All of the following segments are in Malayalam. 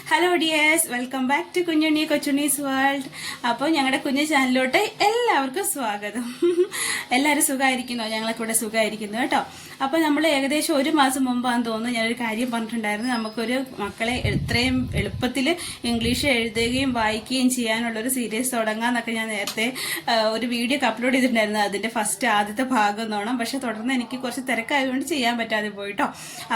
Hello dears, welcome back to Kunjunni Kochunnis world. അപ്പോൾ ഞങ്ങളുടെ കുഞ്ഞു ചാനലിലോട്ട് എല്ലാവർക്കും സ്വാഗതം. എല്ലാവരും സുഖമായിരിക്കുന്നോ? ഞങ്ങളൊക്കെ ഇവിടെ സുഖമായിരിക്കുന്നു കേട്ടോ. അപ്പോൾ നമ്മൾ ഏകദേശം ഒരു മാസം മുമ്പാന്ന് തോന്നുന്നു ഞാനൊരു കാര്യം പറഞ്ഞിട്ടുണ്ടായിരുന്നു. നമുക്കൊരു മക്കളെ എത്രയും എളുപ്പത്തിൽ ഇംഗ്ലീഷ് എഴുതുകയും വായിക്കുകയും ചെയ്യാനുള്ളൊരു സീരീസ് തുടങ്ങാമെന്നൊക്കെ ഞാൻ നേരത്തെ ഒരു വീഡിയോ അപ്ലോഡ് ചെയ്തിട്ടുണ്ടായിരുന്നു. അതിൻ്റെ ആദ്യത്തെ ഭാഗം നോണം. പക്ഷെ തുടർന്ന് എനിക്ക് കുറച്ച് തിരക്കായതുകൊണ്ട് ചെയ്യാൻ പറ്റാതെ പോയിട്ടോ.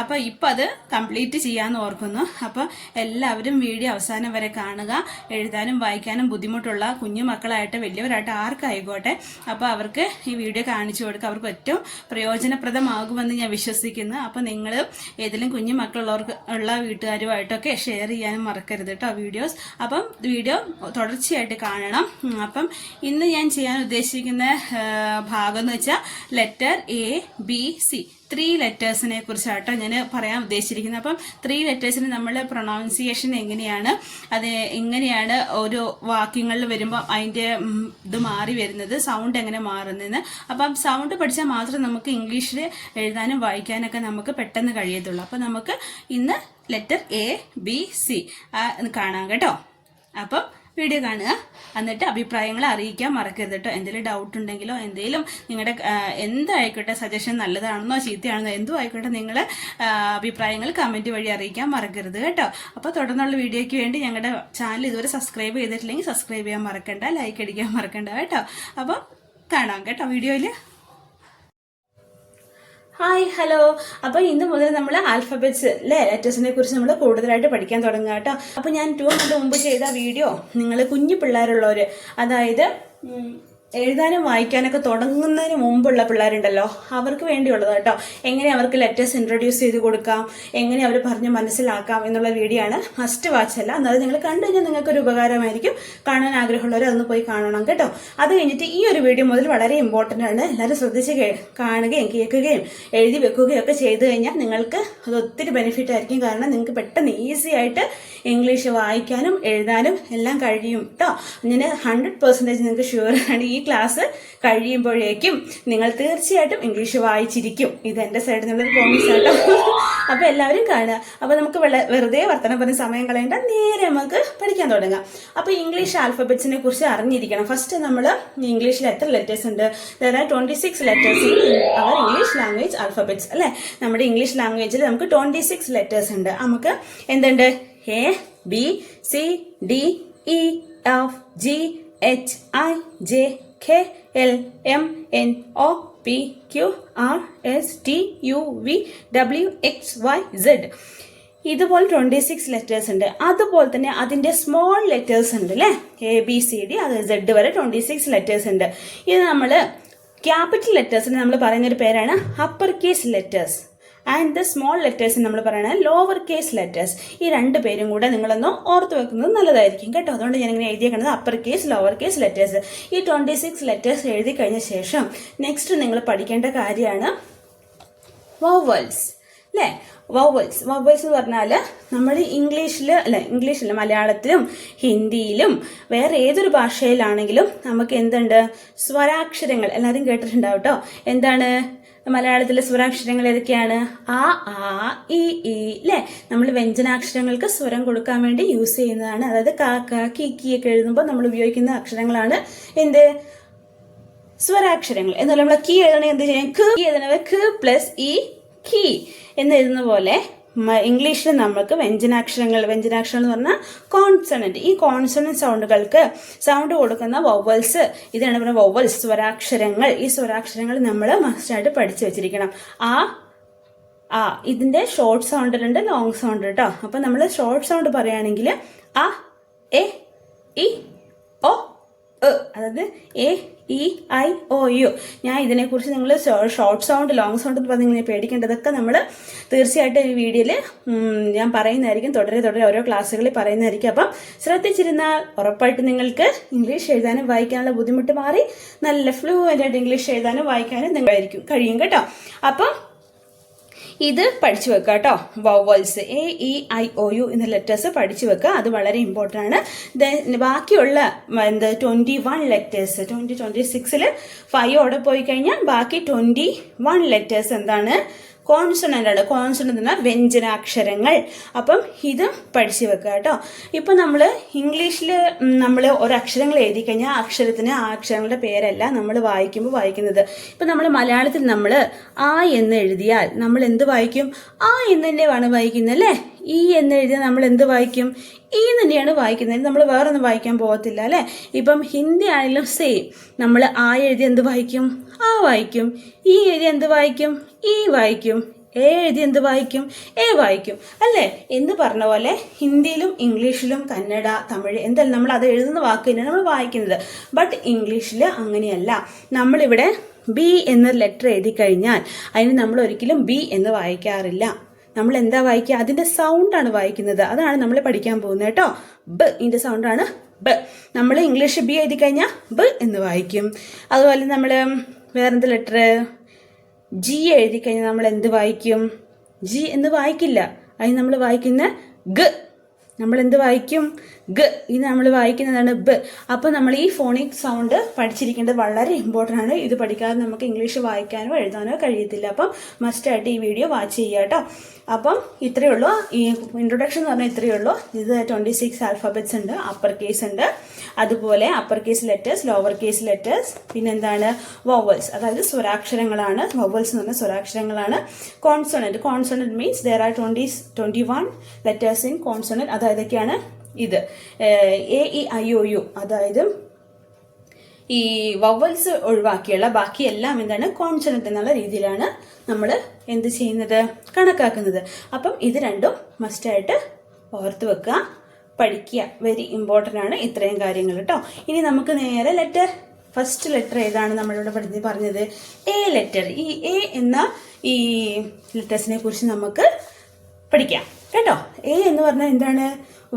അപ്പോൾ ഇപ്പം അത് കംപ്ലീറ്റ് ചെയ്യാമെന്ന് ഓർക്കുന്നു. അപ്പോൾ എല്ലാവരും വീഡിയോ അവസാനം വരെ കാണുക. എഴുതാനും വായിക്കാനും ബുദ്ധിമുട്ടുള്ള കുഞ്ഞു മക്കളായിട്ട് വലിയവരായിട്ട് ആർക്കായിക്കോട്ടെ, അപ്പോൾ അവർക്ക് ഈ വീഡിയോ കാണിച്ചു കൊടുക്കുക. അവർക്ക് ഏറ്റവും പ്രയോജനപ്രദമാകുമെന്ന് ഞാൻ വിശ്വസിക്കുന്നു. അപ്പോൾ നിങ്ങൾ ഏതെങ്കിലും കുഞ്ഞു മക്കളുള്ളവർക്ക് ഉള്ള വീട്ടുകാരുമായിട്ടൊക്കെ ഷെയർ ചെയ്യാനും മറക്കരുത് കേട്ടോ വീഡിയോസ്. അപ്പം വീഡിയോ തുടർച്ചയായിട്ട് കാണണം. അപ്പം ഇന്ന് ഞാൻ ചെയ്യാൻ ഉദ്ദേശിക്കുന്ന ഭാഗം എന്ന് വെച്ചാൽ ലെറ്റർ ABC 3 ലെറ്റേഴ്സിനെ കുറിച്ചാട്ടോ ഞാൻ പറയാൻ ഉദ്ദേശിച്ചിരിക്കുന്നത്. അപ്പം 3 ലെറ്റേഴ്സിന് നമ്മൾ പ്രൊനൗൺസിയേഷൻ എങ്ങനെയാണ്, അത് എങ്ങനെയാണ് ഓരോ വാക്യങ്ങളിൽ വരുമ്പോൾ അതിൻ്റെ ഇത് മാറി വരുന്നത്, സൗണ്ട് എങ്ങനെ മാറുന്നതെന്ന്. അപ്പം സൗണ്ട് പഠിച്ചാൽ മാത്രം നമുക്ക് ഇംഗ്ലീഷിൽ എഴുതാനും വായിക്കാനൊക്കെ നമുക്ക് പെട്ടെന്ന് കഴിയത്തുള്ളൂ. അപ്പം നമുക്ക് ഇന്ന് ലെറ്റർ ABC കാണാം കേട്ടോ. അപ്പം വീഡിയോ കാണുക, എന്നിട്ട് അഭിപ്രായങ്ങൾ അറിയിക്കാൻ മറക്കരുത് കേട്ടോ. എന്തെങ്കിലും ഡൗട്ട് ഉണ്ടെങ്കിലോ എന്തെങ്കിലും നിങ്ങളുടെ എന്തായിക്കോട്ടെ, സജഷൻ നല്ലതാണെന്നോ ചീത്തയാണെന്നോ എന്തോ ആയിക്കോട്ടെ, നിങ്ങൾ അഭിപ്രായങ്ങൾ കമൻറ്റ് വഴി അറിയിക്കാൻ മറക്കരുത് കേട്ടോ. അപ്പോൾ തുടർന്നുള്ള വീഡിയോയ്ക്ക് വേണ്ടി ഞങ്ങളുടെ ചാനൽ ഇതുവരെ സബ്സ്ക്രൈബ് ചെയ്തിട്ടില്ലെങ്കിൽ സബ്സ്ക്രൈബ് ചെയ്യാൻ മറക്കണ്ട, ലൈക്ക് അടിക്കാൻ മറക്കണ്ട കേട്ടോ. അപ്പോൾ കാണാം കേട്ടോ വീഡിയോയിൽ. Hi, hello. അപ്പോൾ ഇന്ന് മുതൽ നമ്മൾ ആൽഫബറ്റ്സ് ലെറ്റേഴ്സിനെ കുറിച്ച് നമ്മൾ കൂടുതലായിട്ട് പഠിക്കാൻ തുടങ്ങുക കേട്ടോ. അപ്പോൾ ഞാൻ 2 മന്ത് മുമ്പ് ചെയ്ത വീഡിയോ നിങ്ങൾ കുഞ്ഞു പിള്ളേരുള്ളവർ, അതായത് എഴുതാനും വായിക്കാനൊക്കെ തുടങ്ങുന്നതിന് മുമ്പുള്ള പിള്ളേരുണ്ടല്ലോ, അവർക്ക് വേണ്ടിയുള്ളത് കേട്ടോ. എങ്ങനെ അവർക്ക് ലെറ്റേഴ്സ് ഇൻട്രൊഡ്യൂസ് ചെയ്ത് കൊടുക്കാം, എങ്ങനെ അവർ പറഞ്ഞ് മനസ്സിലാക്കാം എന്നുള്ള വീഡിയോ ആണ്. മസ്റ്റ് വാച്ചല്ല, എന്നാലും നിങ്ങൾ കണ്ടു കഴിഞ്ഞാൽ നിങ്ങൾക്കൊരു ഉപകാരമായിരിക്കും. കാണാൻ ആഗ്രഹമുള്ളവർ അതൊന്ന് പോയി കാണണം കേട്ടോ. അത് കഴിഞ്ഞിട്ട് ഈ ഒരു വീഡിയോ മുതൽ വളരെ ഇമ്പോർട്ടൻ്റ് ആണ്. എല്ലാവരും ശ്രദ്ധിച്ച് കാണുകയും കേൾക്കുകയും എഴുതി വെക്കുകയും ഒക്കെ ചെയ്തു കഴിഞ്ഞാൽ നിങ്ങൾക്ക് അത് ഒത്തിരി ബെനിഫിറ്റ് ആയിരിക്കും. കാരണം നിങ്ങൾക്ക് പെട്ടെന്ന് ഈസി ആയിട്ട് ഇംഗ്ലീഷ് വായിക്കാനും എഴുതാനും എല്ലാം കഴിയും കേട്ടോ. ഞാൻ 100% നിങ്ങൾക്ക് ഷുവറാണ് ഈ ക്ലാസ് കഴിയുമ്പോഴേക്കും നിങ്ങൾ തീർച്ചയായിട്ടും ഇംഗ്ലീഷ് വായിച്ചിരിക്കും. ഇത് എൻ്റെ സൈഡിൽ നിന്നുള്ളൊരു പ്രോമിസ് കേട്ടോ. അപ്പോൾ എല്ലാവരും കാണുക. അപ്പോൾ നമുക്ക് വെറുതെ വർത്തമാനം പറഞ്ഞ് സമയം കളയേണ്ട, നേരെ നമുക്ക് പഠിക്കാൻ തുടങ്ങാം. അപ്പോൾ ഇംഗ്ലീഷ് ആൽഫബറ്റ്സിനെ കുറിച്ച് അറിഞ്ഞിരിക്കണം. ഫസ്റ്റ് നമ്മൾ ഇംഗ്ലീഷിൽ എത്ര ലെറ്റേഴ്സ് ഉണ്ട്? there are 26 letters in our English language alphabets അല്ലേ. നമ്മുടെ ഇംഗ്ലീഷ് ലാംഗ്വേജിൽ നമുക്ക് 26 ലെറ്റേഴ്സ് ഉണ്ട്. നമുക്ക് എന്തുണ്ട്? ABCDEFGHIJKLMNOPQRSTUVWXYZ. ഇതുപോലെ 26 ലെറ്റേഴ്സ് ഉണ്ട്. അതുപോലെ തന്നെ അതിന്റെ സ്മോൾ ലെറ്റേഴ്സ് ഉണ്ട് അല്ലേ. ABCD അത് Z വരെ 26 ലെറ്റേഴ്സ് ഉണ്ട്. ഇത് നമ്മൾ ക്യാപിറ്റൽ ലെറ്റേഴ്സിന് നമ്മൾ പറയുന്ന ഒരു പേരാണ് upper case letters. And the small letters നമ്മൾ പറയുന്നത് ലോവർ കേസ് ലെറ്റേഴ്സ്. ഈ 2 പേരും കൂടെ നിങ്ങളൊന്ന് ഓർത്ത് വെക്കുന്നത് നല്ലതായിരിക്കും കേട്ടോ. അതുകൊണ്ട് ഞാൻ ഇങ്ങനെ എഴുതിയേക്കുന്നത് upper case, lower case letters. ഈ 26 ലെറ്റേഴ്സ് എഴുതി കഴിഞ്ഞ ശേഷം നെക്സ്റ്റ് നിങ്ങൾ പഠിക്കേണ്ട കാര്യമാണ് വവൽസ് അല്ലേ. വവൽസ് എന്ന് പറഞ്ഞാൽ നമ്മൾ ഇംഗ്ലീഷിൽ മലയാളത്തിലും ഹിന്ദിയിലും വേറെ ഏതൊരു ഭാഷയിലാണെങ്കിലും നമുക്ക് എന്തുണ്ട്? സ്വരാക്ഷരങ്ങൾ എല്ലാവരും കേട്ടിട്ടുണ്ടാവും കേട്ടോ. എന്താണ് മലയാളത്തിലെ സ്വരാക്ഷരങ്ങൾ ഏതൊക്കെയാണ്? ആ, ഇ, അല്ലേ. നമ്മൾ വ്യഞ്ജനാക്ഷരങ്ങൾക്ക് സ്വരം കൊടുക്കാൻ വേണ്ടി യൂസ് ചെയ്യുന്നതാണ്. അതായത് കാ, കി, ഒക്കെ എഴുതുമ്പോൾ നമ്മൾ ഉപയോഗിക്കുന്ന അക്ഷരങ്ങളാണ് എന്ത്? സ്വരാക്ഷരങ്ങൾ. എന്നാൽ നമ്മൾ കീ എഴുതണമെങ്കിൽ എന്ത് ചെയ്യും? ഖ എഴുതണത് ഖ പ്ലസ് ഇ, കീ എന്ന് എഴുതുന്ന പോലെ ഇംഗ്ലീഷിൽ നമുക്ക് വ്യഞ്ജനാക്ഷരങ്ങൾ എന്ന് പറഞ്ഞാൽ കോൺസണന്റ്. ഈ കോൺസണന്റ് സൗണ്ടുകൾക്ക് സൗണ്ട് കൊടുക്കുന്ന വവൽസ്, ഇതാണ് പറയുന്നത് വവൽസ്, സ്വരാക്ഷരങ്ങൾ. ഈ സ്വരാക്ഷരങ്ങൾ നമ്മൾ മസ്റ്റായിട്ട് പഠിച്ചു വെച്ചിരിക്കണം. ആ ഇതിന്റെ ഷോർട്ട് സൗണ്ടിലുണ്ട്, ലോങ് സൗണ്ട് കേട്ടോ. അപ്പൊ നമ്മൾ ഷോർട്ട് സൗണ്ട് പറയുകയാണെങ്കിൽ അ, എ, ഇ, ഒ, അതായത് AEIOU. ഞാൻ ഇതിനെക്കുറിച്ച് നിങ്ങൾ ഷോർട്ട് സൗണ്ട്, ലോങ് സൗണ്ട് എന്ന് പറഞ്ഞ് ഇങ്ങനെ പേടിക്കേണ്ടതൊക്കെ നമ്മൾ തീർച്ചയായിട്ടും ഈ വീഡിയോയിൽ ഞാൻ പറയുന്നതായിരിക്കും. തുടരെ ഓരോ ക്ലാസ്സുകളിൽ പറയുന്നതായിരിക്കും. അപ്പം ശ്രദ്ധിച്ചിരുന്നാൽ ഉറപ്പായിട്ട് നിങ്ങൾക്ക് ഇംഗ്ലീഷ് എഴുതാനും വായിക്കാനുള്ള ബുദ്ധിമുട്ട് മാറി നല്ല ഫ്ലൂവൻ്റ് ആയിട്ട് ഇംഗ്ലീഷ് എഴുതാനും വായിക്കാനും നിങ്ങളായിരിക്കും കഴിയും കേട്ടോ. അപ്പം ഇത് പഠിച്ചു വെക്കുക കേട്ടോ. വവൽസ് AEIOU എന്ന ലെറ്റേഴ്സ് പഠിച്ചു വെക്കുക. അത് വളരെ ഇമ്പോർട്ടൻ്റ് ആണ്. ബാക്കിയുള്ള 21 ലെറ്റേഴ്സ് 26ൽ 5 പോയി കഴിഞ്ഞാൽ ബാക്കി 21 ലെറ്റേഴ്സ് എന്താണ്? കോൺസണന്റ് ആണ്. കോൺസണന്റ് എന്ന വ്യഞ്ജനാക്ഷരങ്ങൾ. അപ്പം ഇത് പഠിച്ചു വെക്കുക കേട്ടോ. ഇപ്പൊ നമ്മൾ ഇംഗ്ലീഷിൽ നമ്മൾ ഒരക്ഷരങ്ങൾ എഴുതി കഴിഞ്ഞാൽ ആ അക്ഷരങ്ങളുടെ പേരല്ല നമ്മൾ വായിക്കുമ്പോൾ വായിക്കുന്നത്. ഇപ്പൊ നമ്മൾ മലയാളത്തിൽ നമ്മൾ ആ എന്ന് എഴുതിയാൽ നമ്മൾ എന്ത് വായിക്കും? ആ എന്ന് തന്നെയാണ് വായിക്കുന്നത് അല്ലേ? ഈ എന്ന് എഴുതിയാൽ നമ്മൾ എന്ത് വായിക്കും? ഈ തന്നെയാണ് വായിക്കുന്നത്. നമ്മൾ വേറൊന്നും വായിക്കാൻ പോകത്തില്ല അല്ലേ? ഇപ്പം ഹിന്ദി ആണെങ്കിലും സെയിം. നമ്മൾ ആ എഴുതി എന്ത് വായിക്കും? ആ വായിക്കും. ഈ എഴുതി എന്ത് വായിക്കും? ഈ വായിക്കും. എ എഴുതി എന്ത് വായിക്കും? എ വായിക്കും അല്ലേ? എന്ന് പറഞ്ഞ പോലെ ഹിന്ദിയിലും ഇംഗ്ലീഷിലും കന്നഡ, തമിഴ് എന്തായാലും നമ്മൾ അത് എഴുതുന്ന വാക്ക് തന്നെയാണ് നമ്മൾ വായിക്കുന്നത്. ബട്ട് ഇംഗ്ലീഷിൽ അങ്ങനെയല്ല. നമ്മളിവിടെ ബി എന്നൊരു ലെറ്റർ എഴുതി കഴിഞ്ഞാൽ അതിന് നമ്മൾ ഒരിക്കലും ബി എന്ന് വായിക്കാറില്ല. നമ്മൾ എന്താ വായിക്കുക? അതിന്റെ സൗണ്ടാണ് വായിക്കുന്നത്. അതാണ് നമ്മൾ പഠിക്കാൻ പോകുന്നത് കേട്ടോ. ബ് ഇതിന്റെ സൗണ്ടാണ് ബ്. നമ്മൾ ഇംഗ്ലീഷ് ബി എഴുതി കഴിഞ്ഞാൽ ബ് എന്ന് വായിക്കും. അതുപോലെ നമ്മൾ വേറെന്ത് ലെറ്റർ? ജി എഴുതി കഴിഞ്ഞാൽ നമ്മൾ എന്ത് വായിക്കും? ജി എന്ന് വായിക്കില്ല. അതിന് നമ്മൾ വായിക്കുന്ന ഗ. നമ്മൾ എന്ത് വായിക്കും? ഗ. ഇത് നമ്മൾ വായിക്കുന്നതാണ് ബ്. അപ്പോൾ നമ്മൾ ഈ ഫോണിക് സൗണ്ട് പഠിച്ചിരിക്കേണ്ടത് വളരെ ഇമ്പോർട്ടൻ്റ് ആണ്. ഇത് പഠിക്കാതെ നമുക്ക് ഇംഗ്ലീഷ് വായിക്കാനോ എഴുതാനോ കഴിയത്തില്ല. അപ്പം മസ്റ്റായിട്ട് ഈ വീഡിയോ വാച്ച് ചെയ്യുക കേട്ടോ. അപ്പം ഇത്രയേ ഉള്ളൂ. ഈ ഇൻട്രൊഡക്ഷൻ എന്ന് പറഞ്ഞാൽ ഇത്രയേ ഉള്ളൂ. ഇത് 26 ആൽഫബറ്റ്സ് ഉണ്ട്. അപ്പർ കേസ് ഉണ്ട്, അതുപോലെ upper case letters, lower case letters, പിന്നെന്താണ് വവൽസ്, അതായത് സ്വരാക്ഷരങ്ങളാണ്. വവൽസ് എന്ന് പറഞ്ഞാൽ സ്വരാക്ഷരങ്ങളാണ്. Consonant means there are 21 letters in consonant. അതായതൊക്കെയാണ് ഇത് A E I O U. അതായത് ഈ വവൽസ് ഒഴിവാക്കിയുള്ള ബാക്കിയെല്ലാം എന്താണ് കോൺസണന്റ് എന്നുള്ള രീതിയിലാണ് നമ്മൾ എന്ത് ചെയ്യുന്നത്? കണക്കാക്കുന്നത്. അപ്പം ഇത് രണ്ടും മസ്റ്റായിട്ട് ഓർത്ത് വെക്കുക, പഠിക്കുക. വെരി ഇമ്പോർട്ടൻ്റ് ആണ് ഇത്രയും കാര്യങ്ങൾ കേട്ടോ. ഇനി നമുക്ക് നേരെ ഫസ്റ്റ് ലെറ്റർ ഏതാണ് നമ്മളിവിടെ പറഞ്ഞത്? A letter. ഈ എ എന്ന ഈ ലെറ്റേഴ്സിനെ കുറിച്ച് നമുക്ക് പഠിക്കാം കേട്ടോ. എ എന്ന് പറഞ്ഞാൽ എന്താണ്?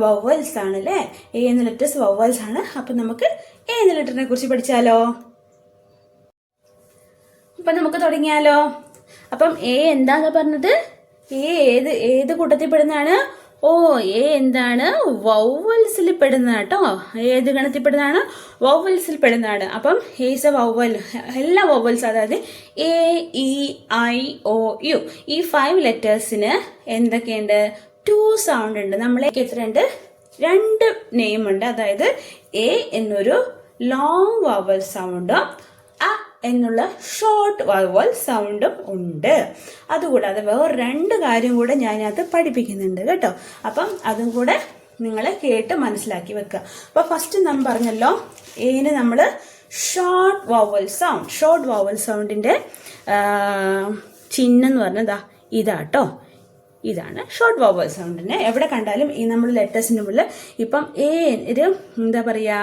വവൽസ് ആണ് അല്ലേ? എ എന്ന ലെറ്റേഴ്സ് വവൽസ് ആണ്. അപ്പം നമുക്ക് എ എന്ന ലെറ്ററിനെ കുറിച്ച് പഠിച്ചാലോ? അപ്പം നമുക്ക് തുടങ്ങിയാലോ? അപ്പം എ എന്താന്ന് പറഞ്ഞത്? എ ഏത് കൂട്ടത്തിൽ പെടുന്നതാണ്? ഓ, എ എന്താണ്? വൗവൽസിൽ പെടുന്ന കേട്ടോ. ഏത് ഗണത്തിൽ പെടുന്നതാണ്? വൗവൽസിൽ പെടുന്നതാണ്. അപ്പം ഈസ് എ വൗവൽ. എല്ലാ വൗവൽസ്, അതായത് a E I O u, ഈ 5 ലെറ്റേഴ്സിന് എന്തൊക്കെയുണ്ട്? 2 സൗണ്ട് ഉണ്ട്. നമ്മളേക്ക് എത്രയുണ്ട്? 2 നെയിം ഉണ്ട്. അതായത് എ എന്നൊരു ലോങ് വവൽ സൗണ്ടും അ എന്നുള്ള ഷോർട്ട് വവൽ സൗണ്ടും ഉണ്ട്. അതുകൂടാതെ വേറെ 2 കാര്യം കൂടെ ഞാനത് പഠിപ്പിക്കുന്നുണ്ട് കേട്ടോ. അപ്പം അതും കൂടെ നിങ്ങൾ കേട്ട് മനസ്സിലാക്കി വെക്കുക. അപ്പൊ ഫസ്റ്റ് നമ്മൾ പറഞ്ഞല്ലോ എന് നമ്മൾ ഷോർട്ട് വവൽ സൗണ്ടിന്റെ ചിഹ്നം എന്ന് പറഞ്ഞതാ ഇതാട്ടോ. ഇതാണ് ഷോർട്ട് വവൽ സൗണ്ടിന്. എവിടെ കണ്ടാലും ഈ നമ്മൾ ലെറ്റേഴ്സിന്റെ മുകളിൽ ഇപ്പം ഒരു എന്താ പറയാ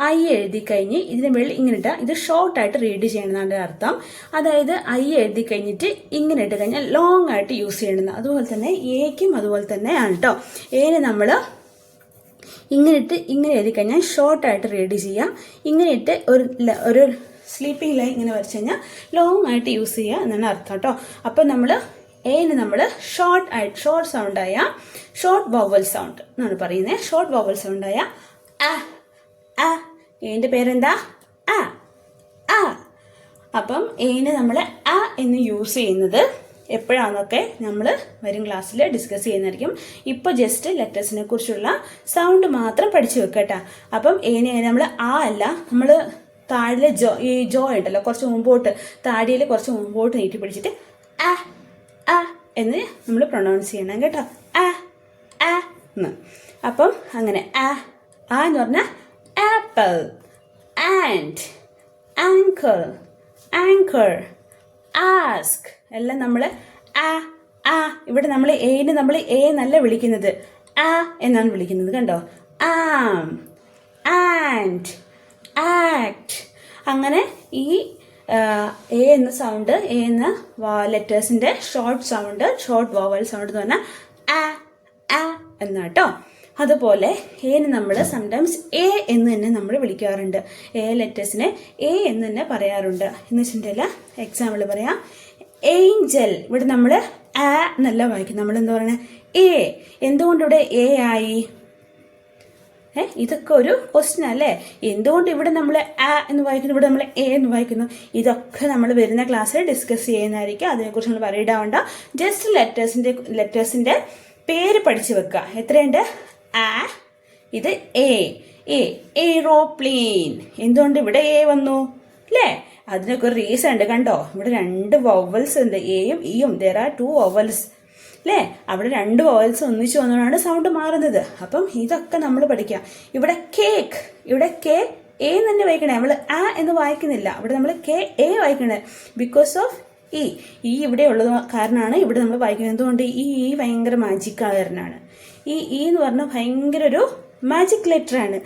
ഐ എഴുതി കഴിഞ്ഞ് ഇതിന് മുകളിൽ ഇങ്ങനെ ഇട്ടാൽ ഇത് ഷോർട്ടായിട്ട് റീഡ് ചെയ്യണമെന്നാണ് അർത്ഥം. അതായത് ഐ എഴുതി കഴിഞ്ഞിട്ട് ഇങ്ങനെ ഇട്ട് കഴിഞ്ഞാൽ ലോങ് ആയിട്ട് യൂസ് ചെയ്യണമെന്ന്. അതുപോലെ തന്നെ എക്കും അതുപോലെ തന്നെയാണ് കേട്ടോ. ഏന് നമ്മൾ ഇങ്ങനെ എഴുതി കഴിഞ്ഞാൽ ഷോർട്ടായിട്ട് റീഡ് ചെയ്യാം. ഇങ്ങനെ ഇട്ട് ഒരു സ്ലീപ്പിംഗ് ലൈൻ ഇങ്ങനെ വരച്ചു കഴിഞ്ഞാൽ ലോങ് ആയിട്ട് യൂസ് ചെയ്യുക എന്നാണ് അർത്ഥം കേട്ടോ. അപ്പം നമ്മൾ എന് നമ്മൾ ഷോർട്ട് സൗണ്ടായ ഷോർട്ട് വവൽ സൗണ്ട് എന്നാണ് പറയുന്നത്. ഷോർട്ട് വവൽ സൗണ്ടായ അ. എന്റെ പേരെന്താ? അ. അപ്പം എന് നമ്മൾ അ എന്ന് യൂസ് ചെയ്യുന്നത് എപ്പോഴാണെന്നൊക്കെ നമ്മൾ വരും ക്ലാസ്സിൽ ഡിസ്കസ് ചെയ്യുന്നതായിരിക്കും. ഇപ്പൊ ജസ്റ്റ് ലെറ്റേഴ്സിനെ കുറിച്ചുള്ള സൗണ്ട് മാത്രം പഠിച്ചു വെക്കട്ടാ. അപ്പം എനെ നമ്മൾ ആ അല്ല, നമ്മൾ താഴെ ഈ ജോ ഉണ്ടല്ലോ, കുറച്ച് മുമ്പോട്ട് താടിയിൽ കുറച്ച് മുമ്പോട്ട് നീട്ടി പിടിച്ചിട്ട് അ എന്ന് നമ്മൾ പ്രൊണൗൺസ് ചെയ്യണം കേട്ടോ. എന്ന്. അപ്പം അങ്ങനെ ആ എന്ന് പറഞ്ഞാൽ ആപ്പിൾ, ആൻഡ്, ആങ്കർ, ആസ്ക് എല്ലാം നമ്മൾ ഇവിടെ നമ്മൾ എന് നമ്മൾ എ എന്നല്ല വിളിക്കുന്നത്, എന്നാണ് വിളിക്കുന്നത് കണ്ടോ. ആം, ആൻഡ്, ആക്ട്. അങ്ങനെ ഈ എ എന്ന സൗണ്ട്, എ എന്ന ലെറ്റേഴ്സിന്റെ ഷോർട്ട് വവൽ സൗണ്ട് എന്ന് പറഞ്ഞാൽ ആ എന്നാട്ടോ. അതുപോലെ എന് നമ്മൾ സംടൈംസ് എ എന്ന് തന്നെ നമ്മൾ വിളിക്കാറുണ്ട്. എ ലെറ്റേഴ്സിനെ എ എന്ന് തന്നെ പറയാറുണ്ട്. എന്ന് വെച്ചിട്ടുണ്ടെങ്കിൽ എക്സാമ്പിൾ പറയാം, ഏഞ്ചൽ. ഇവിടെ നമ്മൾ ആ എന്നല്ല വായിക്കും, നമ്മൾ എന്താ പറയുന്നത്? എ. എന്തുകൊണ്ട് ഇവിടെ എ ആയി? ഇതൊക്കെ ഒരു ക്വസ്റ്റ്യൻ അല്ലേ? എന്തുകൊണ്ട് ഇവിടെ നമ്മൾ ആ എന്ന് വായിക്കുന്നു, ഇവിടെ നമ്മൾ എ എന്ന് വായിക്കുന്നു? ഇതൊക്കെ നമ്മൾ വരുന്ന ക്ലാസ്സിൽ ഡിസ്കസ് ചെയ്യുന്നതായിരിക്കും. അതിനെക്കുറിച്ച് നമ്മൾ വറീഡ് ആവണ്ട. ജസ്റ്റ് ലെറ്റേഴ്സിന്റെ പേര് പഠിച്ചു വെക്കുക. എത്രയുണ്ട്? ആ, ഇത് എ. എയ്റോപ്ലെയിൻ. എന്തുകൊണ്ട് ഇവിടെ എ വന്നു അല്ലേ? അതിനൊക്കെ ഒരു റീസൺ ഉണ്ട്. കണ്ടോ, ഇവിടെ 2 വവൽസ് ഉണ്ട്, എയും ഇയും. ദർ ആർ 2 വവൽസ് അല്ലേ? അവിടെ 2 വവൽസ് ഒന്നിച്ചു വന്നതുകൊണ്ടാണ് സൗണ്ട് മാറുന്നത്. അപ്പം ഇതൊക്കെ നമ്മൾ പഠിക്കാം. ഇവിടെ കേക്ക്, ഇവിടെ കെ എ തന്നെ വായിക്കണേ. നമ്മൾ ആ എന്ന് വായിക്കുന്നില്ല, ഇവിടെ നമ്മൾ കെ എ വായിക്കണേ. ബിക്കോസ് ഓഫ് ഈ ഇവിടെ ഉള്ളത് കാരണമാണ് ഇവിടെ നമ്മൾ വായിക്കുന്നത്. എന്തുകൊണ്ട്? ഈ ഭയങ്കര മാജിക്കാരനാണ്. ഈ എന്ന് പറഞ്ഞാൽ ഭയങ്കര ഒരു മാജിക് ലെറ്റർ ആണ്.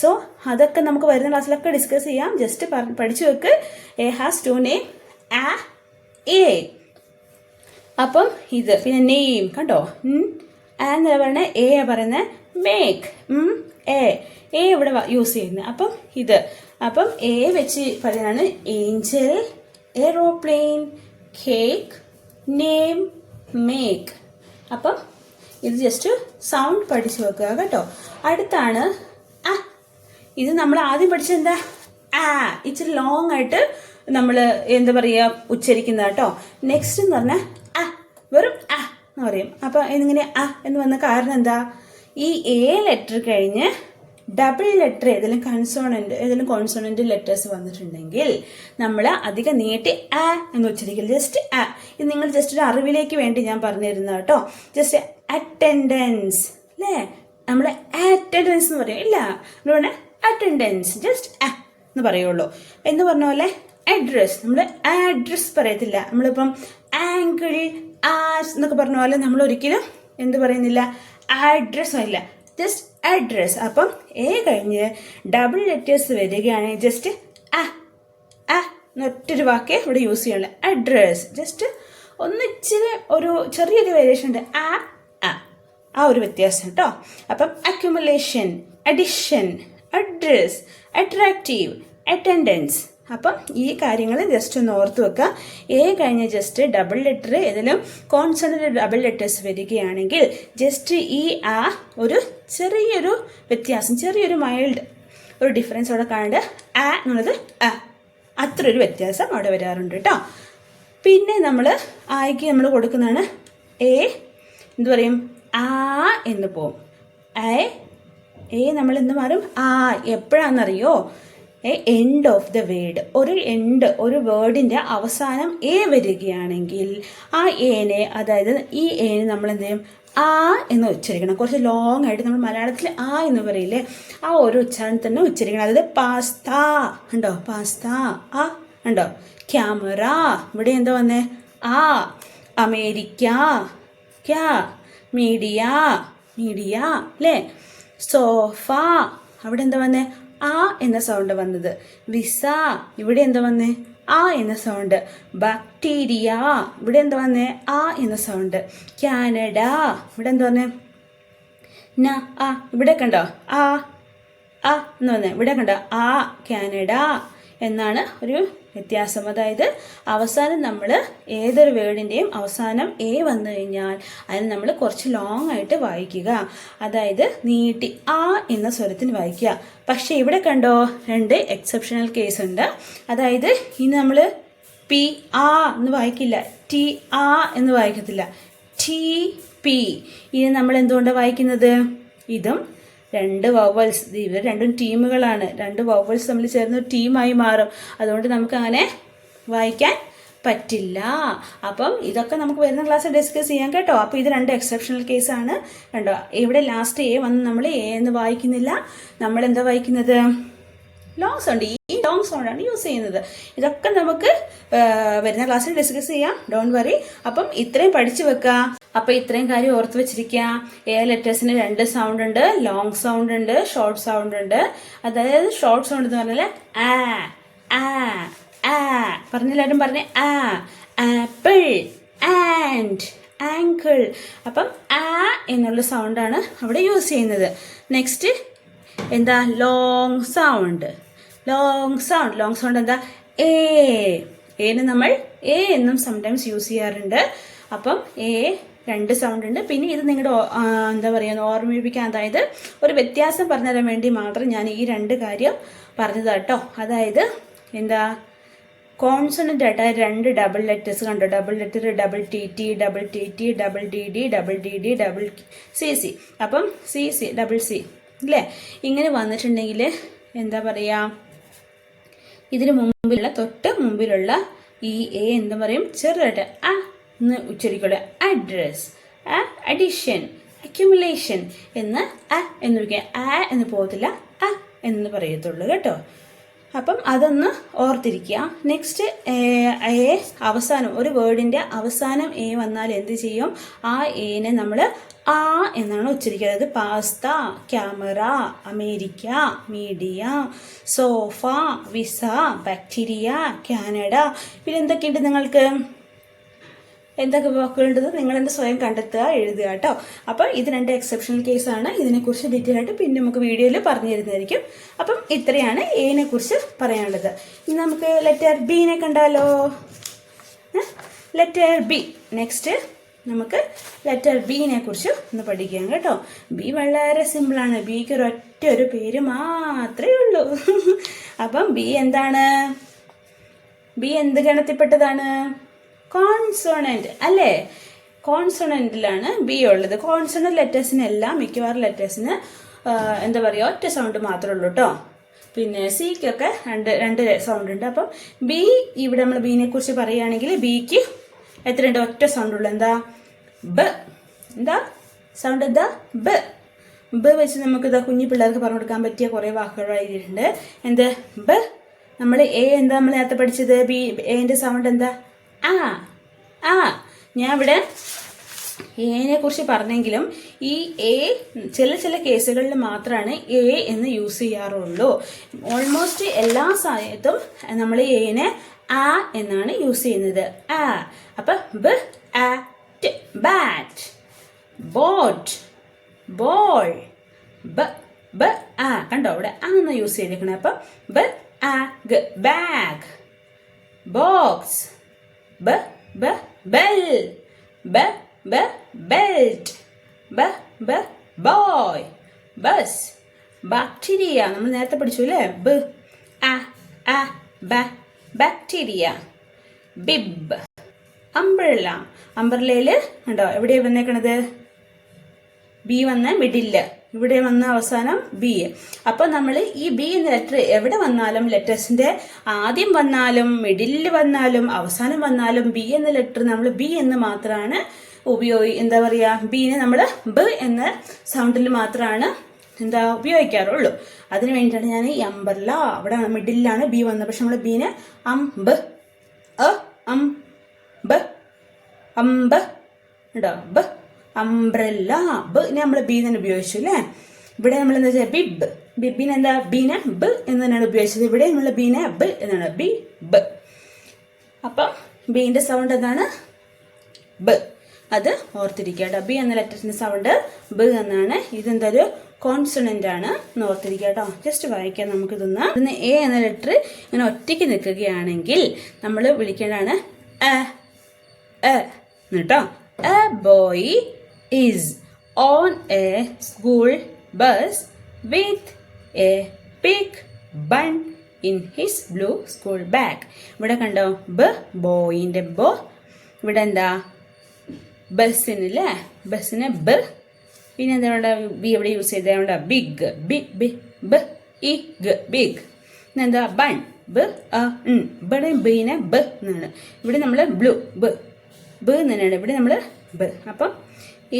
സോ അതൊക്കെ നമുക്ക് വരുന്ന ക്ലാസ്സിലൊക്കെ ഡിസ്കസ് ചെയ്യാം. ജസ്റ്റ് പഠിച്ചു വെക്ക്. എ ഹാസ് 2 നെയിം, ആ, എ. അപ്പം ഇത് പിന്നെ നെയിം കണ്ടോ, എന്താ പറയുന്നത്? എ പറയുന്നത് മേക്ക്, എ ഇവിടെ യൂസ് ചെയ്യുന്നത്. അപ്പം ഇത് അപ്പം എ വെച്ച് പറയുന്നതാണ് Angel, aeroplane, cake, name, make. അപ്പം ഇത് ജസ്റ്റ് സൗണ്ട് പഠിച്ചു വെക്കുക കേട്ടോ. അടുത്താണ് ആ. ഇത് നമ്മൾ ആദ്യം പഠിച്ചത് എന്താ? ആ. ഇച്ചിരി ലോങ് ആയിട്ട് നമ്മൾ എന്താ പറയുക ഉച്ചരിക്കുന്നത് കേട്ടോ. നെക്സ്റ്റ് എന്ന് പറഞ്ഞാൽ ആ, വെറും ആ എന്ന് പറയും. അപ്പം ഇതിങ്ങനെ ആ എന്ന് വന്ന കാരണം എന്താ? ഈ എ ലെറ്റർ കഴിഞ്ഞ് ഡബിൾ ലെറ്റർ ഏതെങ്കിലും കോൺസോണന്റ് ലെറ്റേഴ്സ് വന്നിട്ടുണ്ടെങ്കിൽ നമ്മൾ അധികം നീട്ടി ആ എന്ന് ഉച്ചരിക്കില്ല. ജസ്റ്റ് ആ. ഇത് നിങ്ങൾ ജസ്റ്റ് ഒരു അറിവിലേക്ക് വേണ്ടി ഞാൻ പറഞ്ഞിരുന്ന കേട്ടോ. ജസ്റ്റ് അറ്റൻഡൻസ് അല്ലേ? നമ്മൾ അറ്റൻഡൻസ് എന്ന് പറയും ഇല്ല, നമ്മൾ അറ്റൻഡൻസ് ജസ്റ്റ് ആ എന്ന് പറയുള്ളൂ. എന്ന് പറഞ്ഞ പോലെ അഡ്രസ്, നമ്മൾ അഡ്രസ് പറയത്തില്ല. നമ്മളിപ്പം ആങ്കിൾ, ആസ് എന്നൊക്കെ പറഞ്ഞ പോലെ നമ്മൾ ഒരിക്കലും എന്ത് പറയുന്നില്ല, അഡ്രസ് ഇല്ല, ജസ്റ്റ് അഡ്രസ്. അപ്പം എ കഴിഞ്ഞ് ഡബിൾ ലെറ്റേഴ്സ് വരികയാണെങ്കിൽ ജസ്റ്റ് ആ എന്നൊറ്റൊരു വാക്കേ ഇവിടെ യൂസ് ചെയ്യണല്ലോ. അഡ്രസ് ജസ്റ്റ് ഒന്നിച്ചിരി ഒരു ചെറിയൊരു വേരിയേഷൻ ഉണ്ട്. ആ ഒരു വ്യത്യാസം കേട്ടോ. അപ്പം accumulation, addition, address, attractive, attendance. അപ്പം ഈ കാര്യങ്ങൾ ജസ്റ്റ് ഒന്ന് ഓർത്ത് വെക്കുക. എ കഴിഞ്ഞ് ജസ്റ്റ് ഡബിൾ ലെറ്റർ ഏതെങ്കിലും കോൺസണന്റ് ഡബിൾ ലെറ്റേഴ്സ് വരികയാണെങ്കിൽ ജസ്റ്റ് ഈ ആ ഒരു ചെറിയൊരു വ്യത്യാസം, ചെറിയൊരു മൈൽഡ് ഒരു ഡിഫറൻസ് അവിടെ കാണേണ്ട. ആ എന്നുള്ളത് അത്ര ഒരു വ്യത്യാസം അവിടെ വരാറുണ്ട് കേട്ടോ. പിന്നെ നമ്മൾ ആയിക്ക് നമ്മൾ കൊടുക്കുന്നതാണ് എ എന്ത് പറയും, ആ എന്ന് പോവും. എ നമ്മൾ എന്ത് മാറും? ആ. എപ്പോഴാണെന്നറിയോ? End of the word. ഒരു വേർഡിൻ്റെ അവസാനം എ വരികയാണെങ്കിൽ ആ ഏനെ, അതായത് ഈ ഏനെ നമ്മൾ എന്ത് ചെയ്യും? ആ എന്ന് ഉച്ചരിക്കണം. കുറച്ച് ലോങ് ആയിട്ട് നമ്മൾ മലയാളത്തിൽ ആ എന്ന് പറയില്ലേ, ആ ഒരു ഉച്ചാരണം തന്നെ ഉച്ചരിക്കണം. അതായത് പാസ്ത ഉണ്ടോ, പാസ്ത ആ ഉണ്ടോ. ക്യാമറ, ഇവിടെ എന്താ വന്നേ? ആ. അമേരിക്ക, ക്യാ. മീഡിയ അല്ലേ. സോഫ, അവിടെ എന്താ വന്നേ? ആ എന്ന സൗണ്ട് വന്നത്. വിസ, ഇവിടെ എന്താ വന്നേ? ആ എന്ന സൗണ്ട്. ബാക്ടീരിയ, ഇവിടെ എന്താ വന്നേ? ആ എന്ന സൗണ്ട്. കാനഡ, ഇവിടെ എന്താ വന്നേ? ഇവിടെ കണ്ടോ ആ എന്ന് വന്നേ, ഇവിടെ കണ്ടോ ആ. കാനഡ എന്നാണ് ഒരു വ്യത്യാസം. അതായത് അവസാനം നമ്മൾ ഏതൊരു വേർഡിൻ്റെയും അവസാനം എ വന്നു കഴിഞ്ഞാൽ അതിന് നമ്മൾ കുറച്ച് ലോങ് ആയിട്ട് വായിക്കുക. അതായത് നീട്ടി ആ എന്ന സ്വരത്തിന് വായിക്കുക. പക്ഷേ ഇവിടെ കണ്ടോ 2 എക്സെപ്ഷണൽ കേസ് ഉണ്ട്. അതായത് ഇനി നമ്മൾ പി ആ എന്ന് വായിക്കില്ല, ടി ആ എന്ന് വായിക്കത്തില്ല, ടി പി. ഇനി നമ്മൾ എന്തുകൊണ്ടാണ് വായിക്കുന്നത്? ഇതും 2 വവൽസ്, ഇവർ 2 ടീമുകളാണ്. 2 വവൽസ് തമ്മിൽ ചേർന്ന് ഒരു ടീമായി മാറും. അതുകൊണ്ട് നമുക്ക് അങ്ങനെ വായിക്കാൻ പറ്റില്ല. അപ്പം ഇതൊക്കെ നമുക്ക് വരുന്ന ക്ലാസ്സിൽ ഡിസ്കസ് ചെയ്യാം കേട്ടോ. അപ്പോൾ ഇത് 2 എക്സെപ്ഷണൽ കേസാണ്. കണ്ടോ, ഇവിടെ ലാസ്റ്റ് എ വന്ന് നമ്മൾ എ എന്ന് വായിക്കുന്നില്ല, നമ്മൾ എന്താ വായിക്കുന്നത്? Long sound. ഈ ലോങ് സൗണ്ടാണ് യൂസ് ചെയ്യുന്നത്. ഇതൊക്കെ നമുക്ക് വരുന്ന ക്ലാസ്സിൽ ഡിസ്കസ് ചെയ്യാം, ഡോണ്ട് വറി. അപ്പം ഇത്രയും പഠിച്ചു വെക്കുക. അപ്പോൾ ഇത്രയും കാര്യം ഓർത്ത് വെച്ചിരിക്കുക. എ ലെറ്റേഴ്സിന് 2 സൗണ്ട് ഉണ്ട്, ലോങ് സൗണ്ട് ഉണ്ട്, ഷോർട്ട് സൗണ്ട് ഉണ്ട്. അതായത് ഷോർട്ട് സൗണ്ട് എന്ന് പറഞ്ഞാൽ പറഞ്ഞെല്ലാവരും പറഞ്ഞേ ആപ്പിൾ, ആൻഡ്, ആങ്കിൾ. അപ്പം എന്നുള്ള സൗണ്ടാണ് അവിടെ യൂസ് ചെയ്യുന്നത്. നെക്സ്റ്റ് എന്താ? Long sound. ലോങ് സൗണ്ട് എന്താ? ഏന് നമ്മൾ എ എന്നും സംടൈംസ് യൂസ് ചെയ്യാറുണ്ട്. അപ്പം 2 സൗണ്ട് ഉണ്ട്. പിന്നെ ഇത് നിങ്ങളുടെ എന്താ പറയുക ഓർമ്മിപ്പിക്കാൻ, അതായത് ഒരു വ്യത്യാസം പറഞ്ഞു തരാൻ വേണ്ടി മാത്രം ഞാൻ ഈ 2 കാര്യം പറഞ്ഞതാ കേട്ടോ. അതായത് എന്താ കോൺസണന്റ് ആയിട്ട് 2 ഡബിൾ ലെറ്റേഴ്സ് കണ്ടോ, double letter, double T T, double T T, double D D, double D D, double C C. അപ്പം സി സി, ഡബിൾ സി അല്ലേ, ഇങ്ങനെ വന്നിട്ടുണ്ടെങ്കിൽ എന്താ പറയുക, ഇതിന് മുമ്പിലുള്ള തൊട്ട് മുമ്പിലുള്ള ഈ എ എന്താ പറയും, ചെറുതായിട്ട് ആ എന്ന് ഉച്ചരിക്കുള്ളൂ. അഡ്രസ്, അഡിഷൻ, അക്യുമുലേഷൻ എന്ന് എന്ന് വിളിക്കുക. എന്ന് പോകത്തില്ല, എന്ന് പറയത്തുള്ളൂ കേട്ടോ. അപ്പം അതൊന്ന് ഓർത്തിരിക്കുക. നെക്സ്റ്റ് എ അവസാനം, ഒരു വേർഡിൻ്റെ അവസാനം എ വന്നാൽ എന്ത് ചെയ്യും, ആ എനെ നമ്മൾ ആ എന്നാണ് ഉച്ചരിക്കുക. അതായത് pasta, camera, America, media, sofa, visa, bacteria, Canada. പിന്നെ എന്തൊക്കെയുണ്ട്, നിങ്ങൾക്ക് എന്തൊക്കെ വാക്കുകളുണ്ടത് നിങ്ങൾ എൻ്റെ സ്വയം കണ്ടെത്തുക, എഴുതുക കേട്ടോ. അപ്പം ഇത് 2 എക്സെപ്ഷണൽ കേസാണ്. ഇതിനെക്കുറിച്ച് ഡീറ്റെയിൽ ആയിട്ട് പിന്നെ നമുക്ക് വീഡിയോയിൽ പറഞ്ഞു തരുന്നതായിരിക്കും. അപ്പം ഇത്രയാണ് എനെ കുറിച്ച് പറയാനുള്ളത്. ഇനി നമുക്ക് ലെറ്റർ ബിനെ കണ്ടാലോ. Letter B. നെക്സ്റ്റ് നമുക്ക് ലെറ്റർ ബിനെ കുറിച്ച് ഒന്ന് പഠിക്കാം കേട്ടോ. ബി വളരെ സിമ്പിളാണ്. ബിക്ക് ഒരു പേര് മാത്രമേ ഉള്ളൂ. അപ്പം ബി എന്താണ്, ബി എന്ത് ഗണത്തിൽപ്പെട്ടതാണ്, കോൺസോണന്റ് അല്ലേ. കോൺസോണന്റിലാണ് ബി ഉള്ളത്. കോൺസോണന്റ് ലെറ്റേഴ്സിനെല്ലാം, മിക്കവാറും ലെറ്റേഴ്സിന് എന്താ പറയുക, ഒറ്റ സൗണ്ട് മാത്രമേ ഉള്ളൂ കേട്ടോ. പിന്നെ സിക്കൊക്കെ രണ്ട് സൗണ്ട് ഉണ്ട്. അപ്പം ബി, ഇവിടെ നമ്മൾ ബീനെ കുറിച്ച് പറയുകയാണെങ്കിൽ ബിക്ക് എത്രയുണ്ട്, ഒറ്റ സൗണ്ട് ഉള്ളു. എന്താ, ബ. എന്താ സൗണ്ട്, എന്താ, ബ. ബ വെച്ച് നമുക്ക് ഇതാ കുഞ്ഞു പിള്ളേർക്ക് പറഞ്ഞു കൊടുക്കാൻ പറ്റിയ കുറേ വാക്കുകൾ എഴുതിയിട്ടുണ്ട്. എന്ത്, ബ. നമ്മൾ എ എന്താ നമ്മൾ നേരത്തെ പഠിച്ചത്, ബി എന്റെ സൗണ്ട് എന്താ, ഞാൻ ഇവിടെ എനെ കുറിച്ച് പറഞ്ഞെങ്കിലും ഈ എ ചില കേസുകളിൽ മാത്രമാണ് എ എന്ന് യൂസ് ചെയ്യാറുള്ളൂ. ഓൾമോസ്റ്റ് എല്ലാ സമയത്തും നമ്മൾ എനെ ആ എന്നാണ് യൂസ് ചെയ്യുന്നത്. അപ്പൊ ബ, ആറ്റ്, ബാറ്റ്, ബോട്ട്, ബോൾ, ബ കണ്ടോ ഇവിടെ എന്ന് യൂസ് ചെയ്തിരിക്കണേ. അപ്പൊ ബ, bag, box, bell, belt, boy, bus, bacteria നമ്മൾ നേരത്തെ പഠിച്ചു അല്ലേ, ബാക്ടീരിയ, ബിബ്, അംബ്രല്ല. അംബ്രല്ലയില് കണ്ടോ എവിടെയാ വന്നേക്കണത്, ബി വന്ന മിഡില്, ഇവിടെ വന്ന അവസാനം ബി. അപ്പൊ നമ്മൾ ഈ ബി എന്ന ലെറ്റർ എവിടെ വന്നാലും, ലെറ്റേഴ്സിന്റെ ആദ്യം വന്നാലും മിഡിലിൽ വന്നാലും അവസാനം വന്നാലും ബി എന്ന ലെറ്റർ നമ്മൾ ബി എന്ന് മാത്രമാണ് എന്താ പറയാ, ബീനെ നമ്മൾ ബ എന്ന സൗണ്ടിൽ മാത്രമാണ് ഉപയോഗിക്കാറുള്ളൂ. അതിനു വേണ്ടിയിട്ടാണ് ഞാൻ ഈ അംബർല, അവിടെ മിഡിലാണ് ബി വന്നത്. പക്ഷെ നമ്മൾ ബീനെ അംബ്, അംബ് ഉണ്ടോ, ബ, അംബ്രല്ല, ബിനെ നമ്മൾ ബി തന്നെ ഉപയോഗിച്ചു അല്ലേ. ഇവിടെ നമ്മൾ എന്താ വെച്ചാൽ ബിബ്, ബിബിനെ എന്താ, ബീനെ ബ് എന്ന് തന്നെയാണ് ഉപയോഗിച്ചത്. ഇവിടെ നമ്മൾ ബീനെ ബ് എന്നാണ്, ബി, ബ്. അപ്പം ബീന്റെ സൗണ്ട് എന്താണ്, ബ്. അത് ഓർത്തിരിക്കുക കേട്ടോ. ബി എന്ന ലെറ്ററിന്റെ സൗണ്ട് ബ് എന്നാണ്. ഇതെന്താ ഒരു കോൺസണന്റ് ആണ് എന്ന് ഓർത്തിരിക്കുക കേട്ടോ. ജസ്റ്റ് വായിക്കാം നമുക്ക്. ഇതൊന്ന് എ എന്ന ലെറ്റർ ഇങ്ങനെ ഒറ്റയ്ക്ക് നിൽക്കുകയാണെങ്കിൽ നമ്മൾ വിളിക്കേണ്ടതാണ് കേട്ടോ. A boy is on A school bus with a pig bun in his blue school bag. ഇവിടെ കണ്ടോ, ബ, ബോയിന്റെ ബോ. ഇവിടെ എന്താ, ബസ്സിനില്ലേ, ബസ്സിന് ബ. പിന്നെ എന്താ ബി എവിടെ യൂസ് ചെയ്തതുകൊണ്ട് ബിഗ്, ബിഗ്. പിന്നെന്താ ബൺ, ബ, ഇവിടെ ബീനെ ബ എന്നാണ്. ഇവിടെ നമ്മൾ ബ്ലൂ, ബ തന്നെയാണ്. ഇവിടെ നമ്മൾ ബ. അപ്പം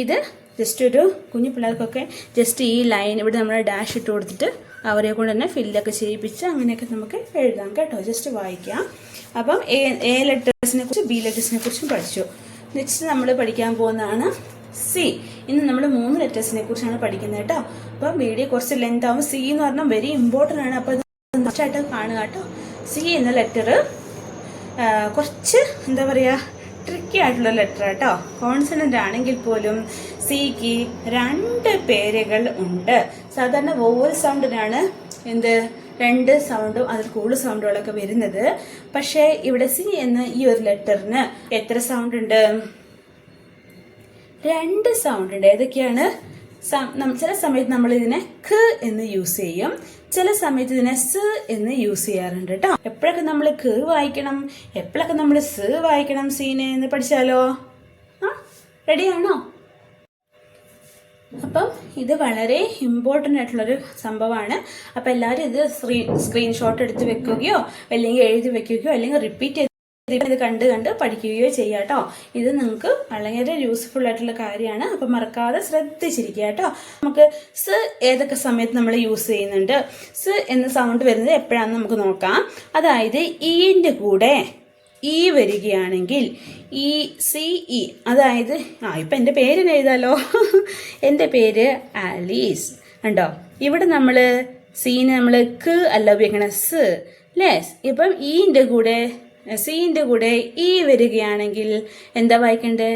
ഇത് ജസ്റ്റ് ഒരു കുഞ്ഞു പിള്ളേർക്കൊക്കെ ജസ്റ്റ് ഈ ലൈൻ ഇവിടെ നമ്മൾ ഡാഷ് ഇട്ട് കൊടുത്തിട്ട് അവരെ കൊണ്ട് തന്നെ ഫില്ലൊക്കെ ചെയ്യിപ്പിച്ച് അങ്ങനെയൊക്കെ നമുക്ക് എഴുതാം കേട്ടോ. ജസ്റ്റ് വായിക്കാം. അപ്പം എ ലെറ്റേഴ്സിനെ കുറിച്ച് ബി ലെറ്റേഴ്സിനെ കുറിച്ചും പഠിച്ചു. നെക്സ്റ്റ് നമ്മൾ പഠിക്കാൻ പോകുന്നതാണ് സി. ഇന്ന് നമ്മൾ 3 ലെറ്റേഴ്സിനെ കുറിച്ചാണ് പഠിക്കുന്നത് കേട്ടോ. അപ്പം വീഡിയോ കുറച്ച് ലെങ്ത് ആവും. സി എന്ന് പറഞ്ഞാൽ വെരി ഇമ്പോർട്ടൻ്റ് ആണ്. അപ്പോൾ ഇത് ആയിട്ട് കാണുക കേട്ടോ. സി എന്ന ലെറ്റർ കുറച്ച് എന്താ പറയുക, ട്രിക്കി ആയിട്ടുള്ള ലെറ്റർ കേട്ടോ. കോൺസണന്റ് ആണെങ്കിൽ പോലും സിക്ക് 2 പേരുകൾ ഉണ്ട്. സാധാരണ വോവൽ സൗണ്ടിനാണ് 2 സൗണ്ടും അതിൽ കൂടുതൽ സൗണ്ടുകളൊക്കെ വരുന്നത്. പക്ഷേ ഇവിടെ സി എന്ന ഈ ഒരു ലെറ്ററിന് എത്ര സൗണ്ട് ഉണ്ട്, രണ്ട് സൗണ്ട് ഉണ്ട്. ഏതൊക്കെയാണ്? ചില സമയത്ത് നമ്മൾ ഇതിനെ ഖ എന്ന് യൂസ് ചെയ്യും, ചില സമയത്ത് ഇതിനെ സ് എന്ന് യൂസ് ചെയ്യാറുണ്ട് കേട്ടോ. എപ്പോഴൊക്കെ നമ്മൾ ഖ വായിക്കണം, എപ്പോഴൊക്കെ നമ്മൾ സ് വായിക്കണം സീനെ എന്ന് പഠിച്ചാലോ? റെഡിയാണോ? അപ്പം ഇത് വളരെ ഇമ്പോർട്ടൻ്റ് ആയിട്ടുള്ളൊരു സംഭവമാണ്. അപ്പം എല്ലാവരും ഇത് സ്ക്രീൻഷോട്ട് എടുത്ത് വെക്കുകയോ അല്ലെങ്കിൽ എഴുതി വെക്കുകയോ അല്ലെങ്കിൽ റിപ്പീറ്റ് ചെയ്ത് ഇത് കണ്ട് പഠിക്കുകയോ ചെയ്യാം കേട്ടോ. ഇത് നിങ്ങൾക്ക് വളരെ യൂസ്ഫുൾ ആയിട്ടുള്ള കാര്യമാണ്. അപ്പം മറക്കാതെ ശ്രദ്ധിച്ചിരിക്കുക കേട്ടോ. നമുക്ക് സ് ഏതൊക്കെ സമയത്ത് നമ്മൾ യൂസ് ചെയ്യുന്നുണ്ട്, സ് എന്ന സൗണ്ട് വരുന്നത് എപ്പോഴാണെന്ന് നമുക്ക് നോക്കാം. അതായത് ഈൻ്റെ കൂടെ ഈ വരികയാണെങ്കിൽ ഈ സി ഇ, അതായത് ഇപ്പം എൻ്റെ പേര് എഴുതാലോ. എൻ്റെ പേര് ആലീസ് ഉണ്ടോ. ഇവിടെ നമ്മൾ സീന് നമ്മൾ ക്ക് അല്ല ഉപയോഗിക്കണം, സ് അല്ലേ. ഇപ്പം ഈൻ്റെ കൂടെ സീൻ്റെ കൂടെ ഈ വരികയാണെങ്കിൽ എന്താ വായിക്കേണ്ടത്?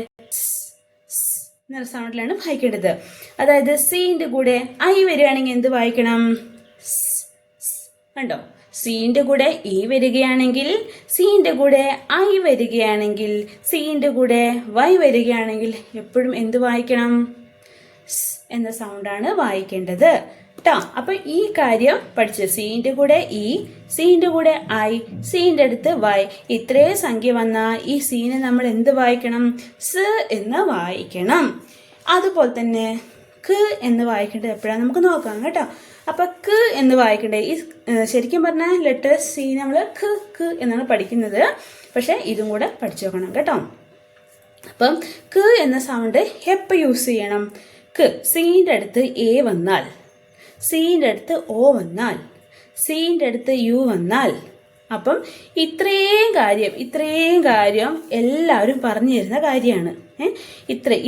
എന്ന സൗണ്ടിലാണ് വായിക്കേണ്ടത്. അതായത് സീൻ്റെ കൂടെ ഐ വരികയാണെങ്കിൽ എന്ത് വായിക്കണം? കണ്ടോ. സീൻ്റെ കൂടെ ഈ വരികയാണെങ്കിൽ, സീൻ്റെ കൂടെ ഐ വരികയാണെങ്കിൽ, സീൻ്റെ കൂടെ വൈ വരികയാണെങ്കിൽ എപ്പോഴും എന്ത് വായിക്കണം? എന്ന സൗണ്ടാണ് വായിക്കേണ്ടത് കേട്ടോ. അപ്പൊ ഈ കാര്യം പഠിച്ചു. സീൻ്റെ കൂടെ ഈ, സീൻ്റെ കൂടെ ഐ, സീൻ്റെ അടുത്ത് വൈ, ഇത്രയും സംഖ്യ വന്നാൽ ഈ സീനെ നമ്മൾ എന്ത് വായിക്കണം? സ് എന്ന് വായിക്കണം. അതുപോലെ തന്നെ ക്ക് എന്ന് വായിക്കേണ്ടത് എപ്പോഴാണ് നമുക്ക് നോക്കാം കേട്ടോ. അപ്പൊ ക്ക് എന്ന് വായിക്കണ്ടേ, ഈ ശരിക്കും പറഞ്ഞാൽ ലെറ്റേഴ്സ് സി നമ്മൾ ക്ക് എന്നാണ് പഠിക്കുന്നത്. പക്ഷെ ഇതും കൂടെ പഠിച്ചു നോക്കണം കേട്ടോ. അപ്പം ക്ക് എന്ന സൗണ്ട് എപ്പോൾ യൂസ് ചെയ്യണം? ക്ക് സീൻ്റെ അടുത്ത് എ വന്നാൽ, സീൻ്റെ അടുത്ത് ഒ വന്നാൽ, സീൻ്റെ അടുത്ത് യു വന്നാൽ, അപ്പം ഇത്രയും കാര്യം എല്ലാവരും പറഞ്ഞു തരുന്ന കാര്യമാണ്.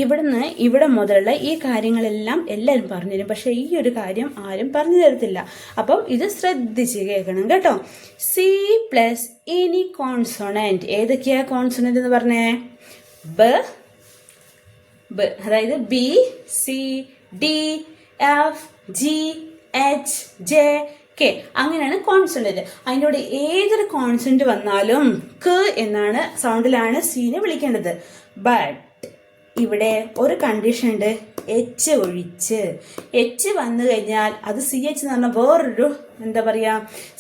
ഇവിടുന്ന് ഇവിടെ മുതലുള്ള ഈ കാര്യങ്ങളെല്ലാം എല്ലാവരും പറഞ്ഞു തരും. പക്ഷെ ഈ ഒരു കാര്യം ആരും പറഞ്ഞു തരത്തില്ല. അപ്പം ഇത് ശ്രദ്ധിച്ച് കേൾക്കണം കേട്ടോ. C plus any consonant. ഏതൊക്കെയാ കോൺസോണന്റ് എന്ന് പറഞ്ഞേ? ബ, അതായത് B, C, D, F, G, H, J, K, അങ്ങനെയാണ് കോൺസോണന്റ്. അതിൻ്റെ കൂടെ ഏതൊരു കോൺസോണന്റ് വന്നാലും ക എന്നാണ് സൗണ്ടിലാണ് സീനെ വിളിക്കേണ്ടത്. ബട്ട് ഇവിടെ ഒരു കണ്ടീഷൻ ഉണ്ട്, എച്ച് ഒഴിച്ച്. എച്ച് വന്നു കഴിഞ്ഞാൽ അത് സി എച്ച് എന്ന് പറഞ്ഞാൽ വേറൊരു എന്താ പറയാ,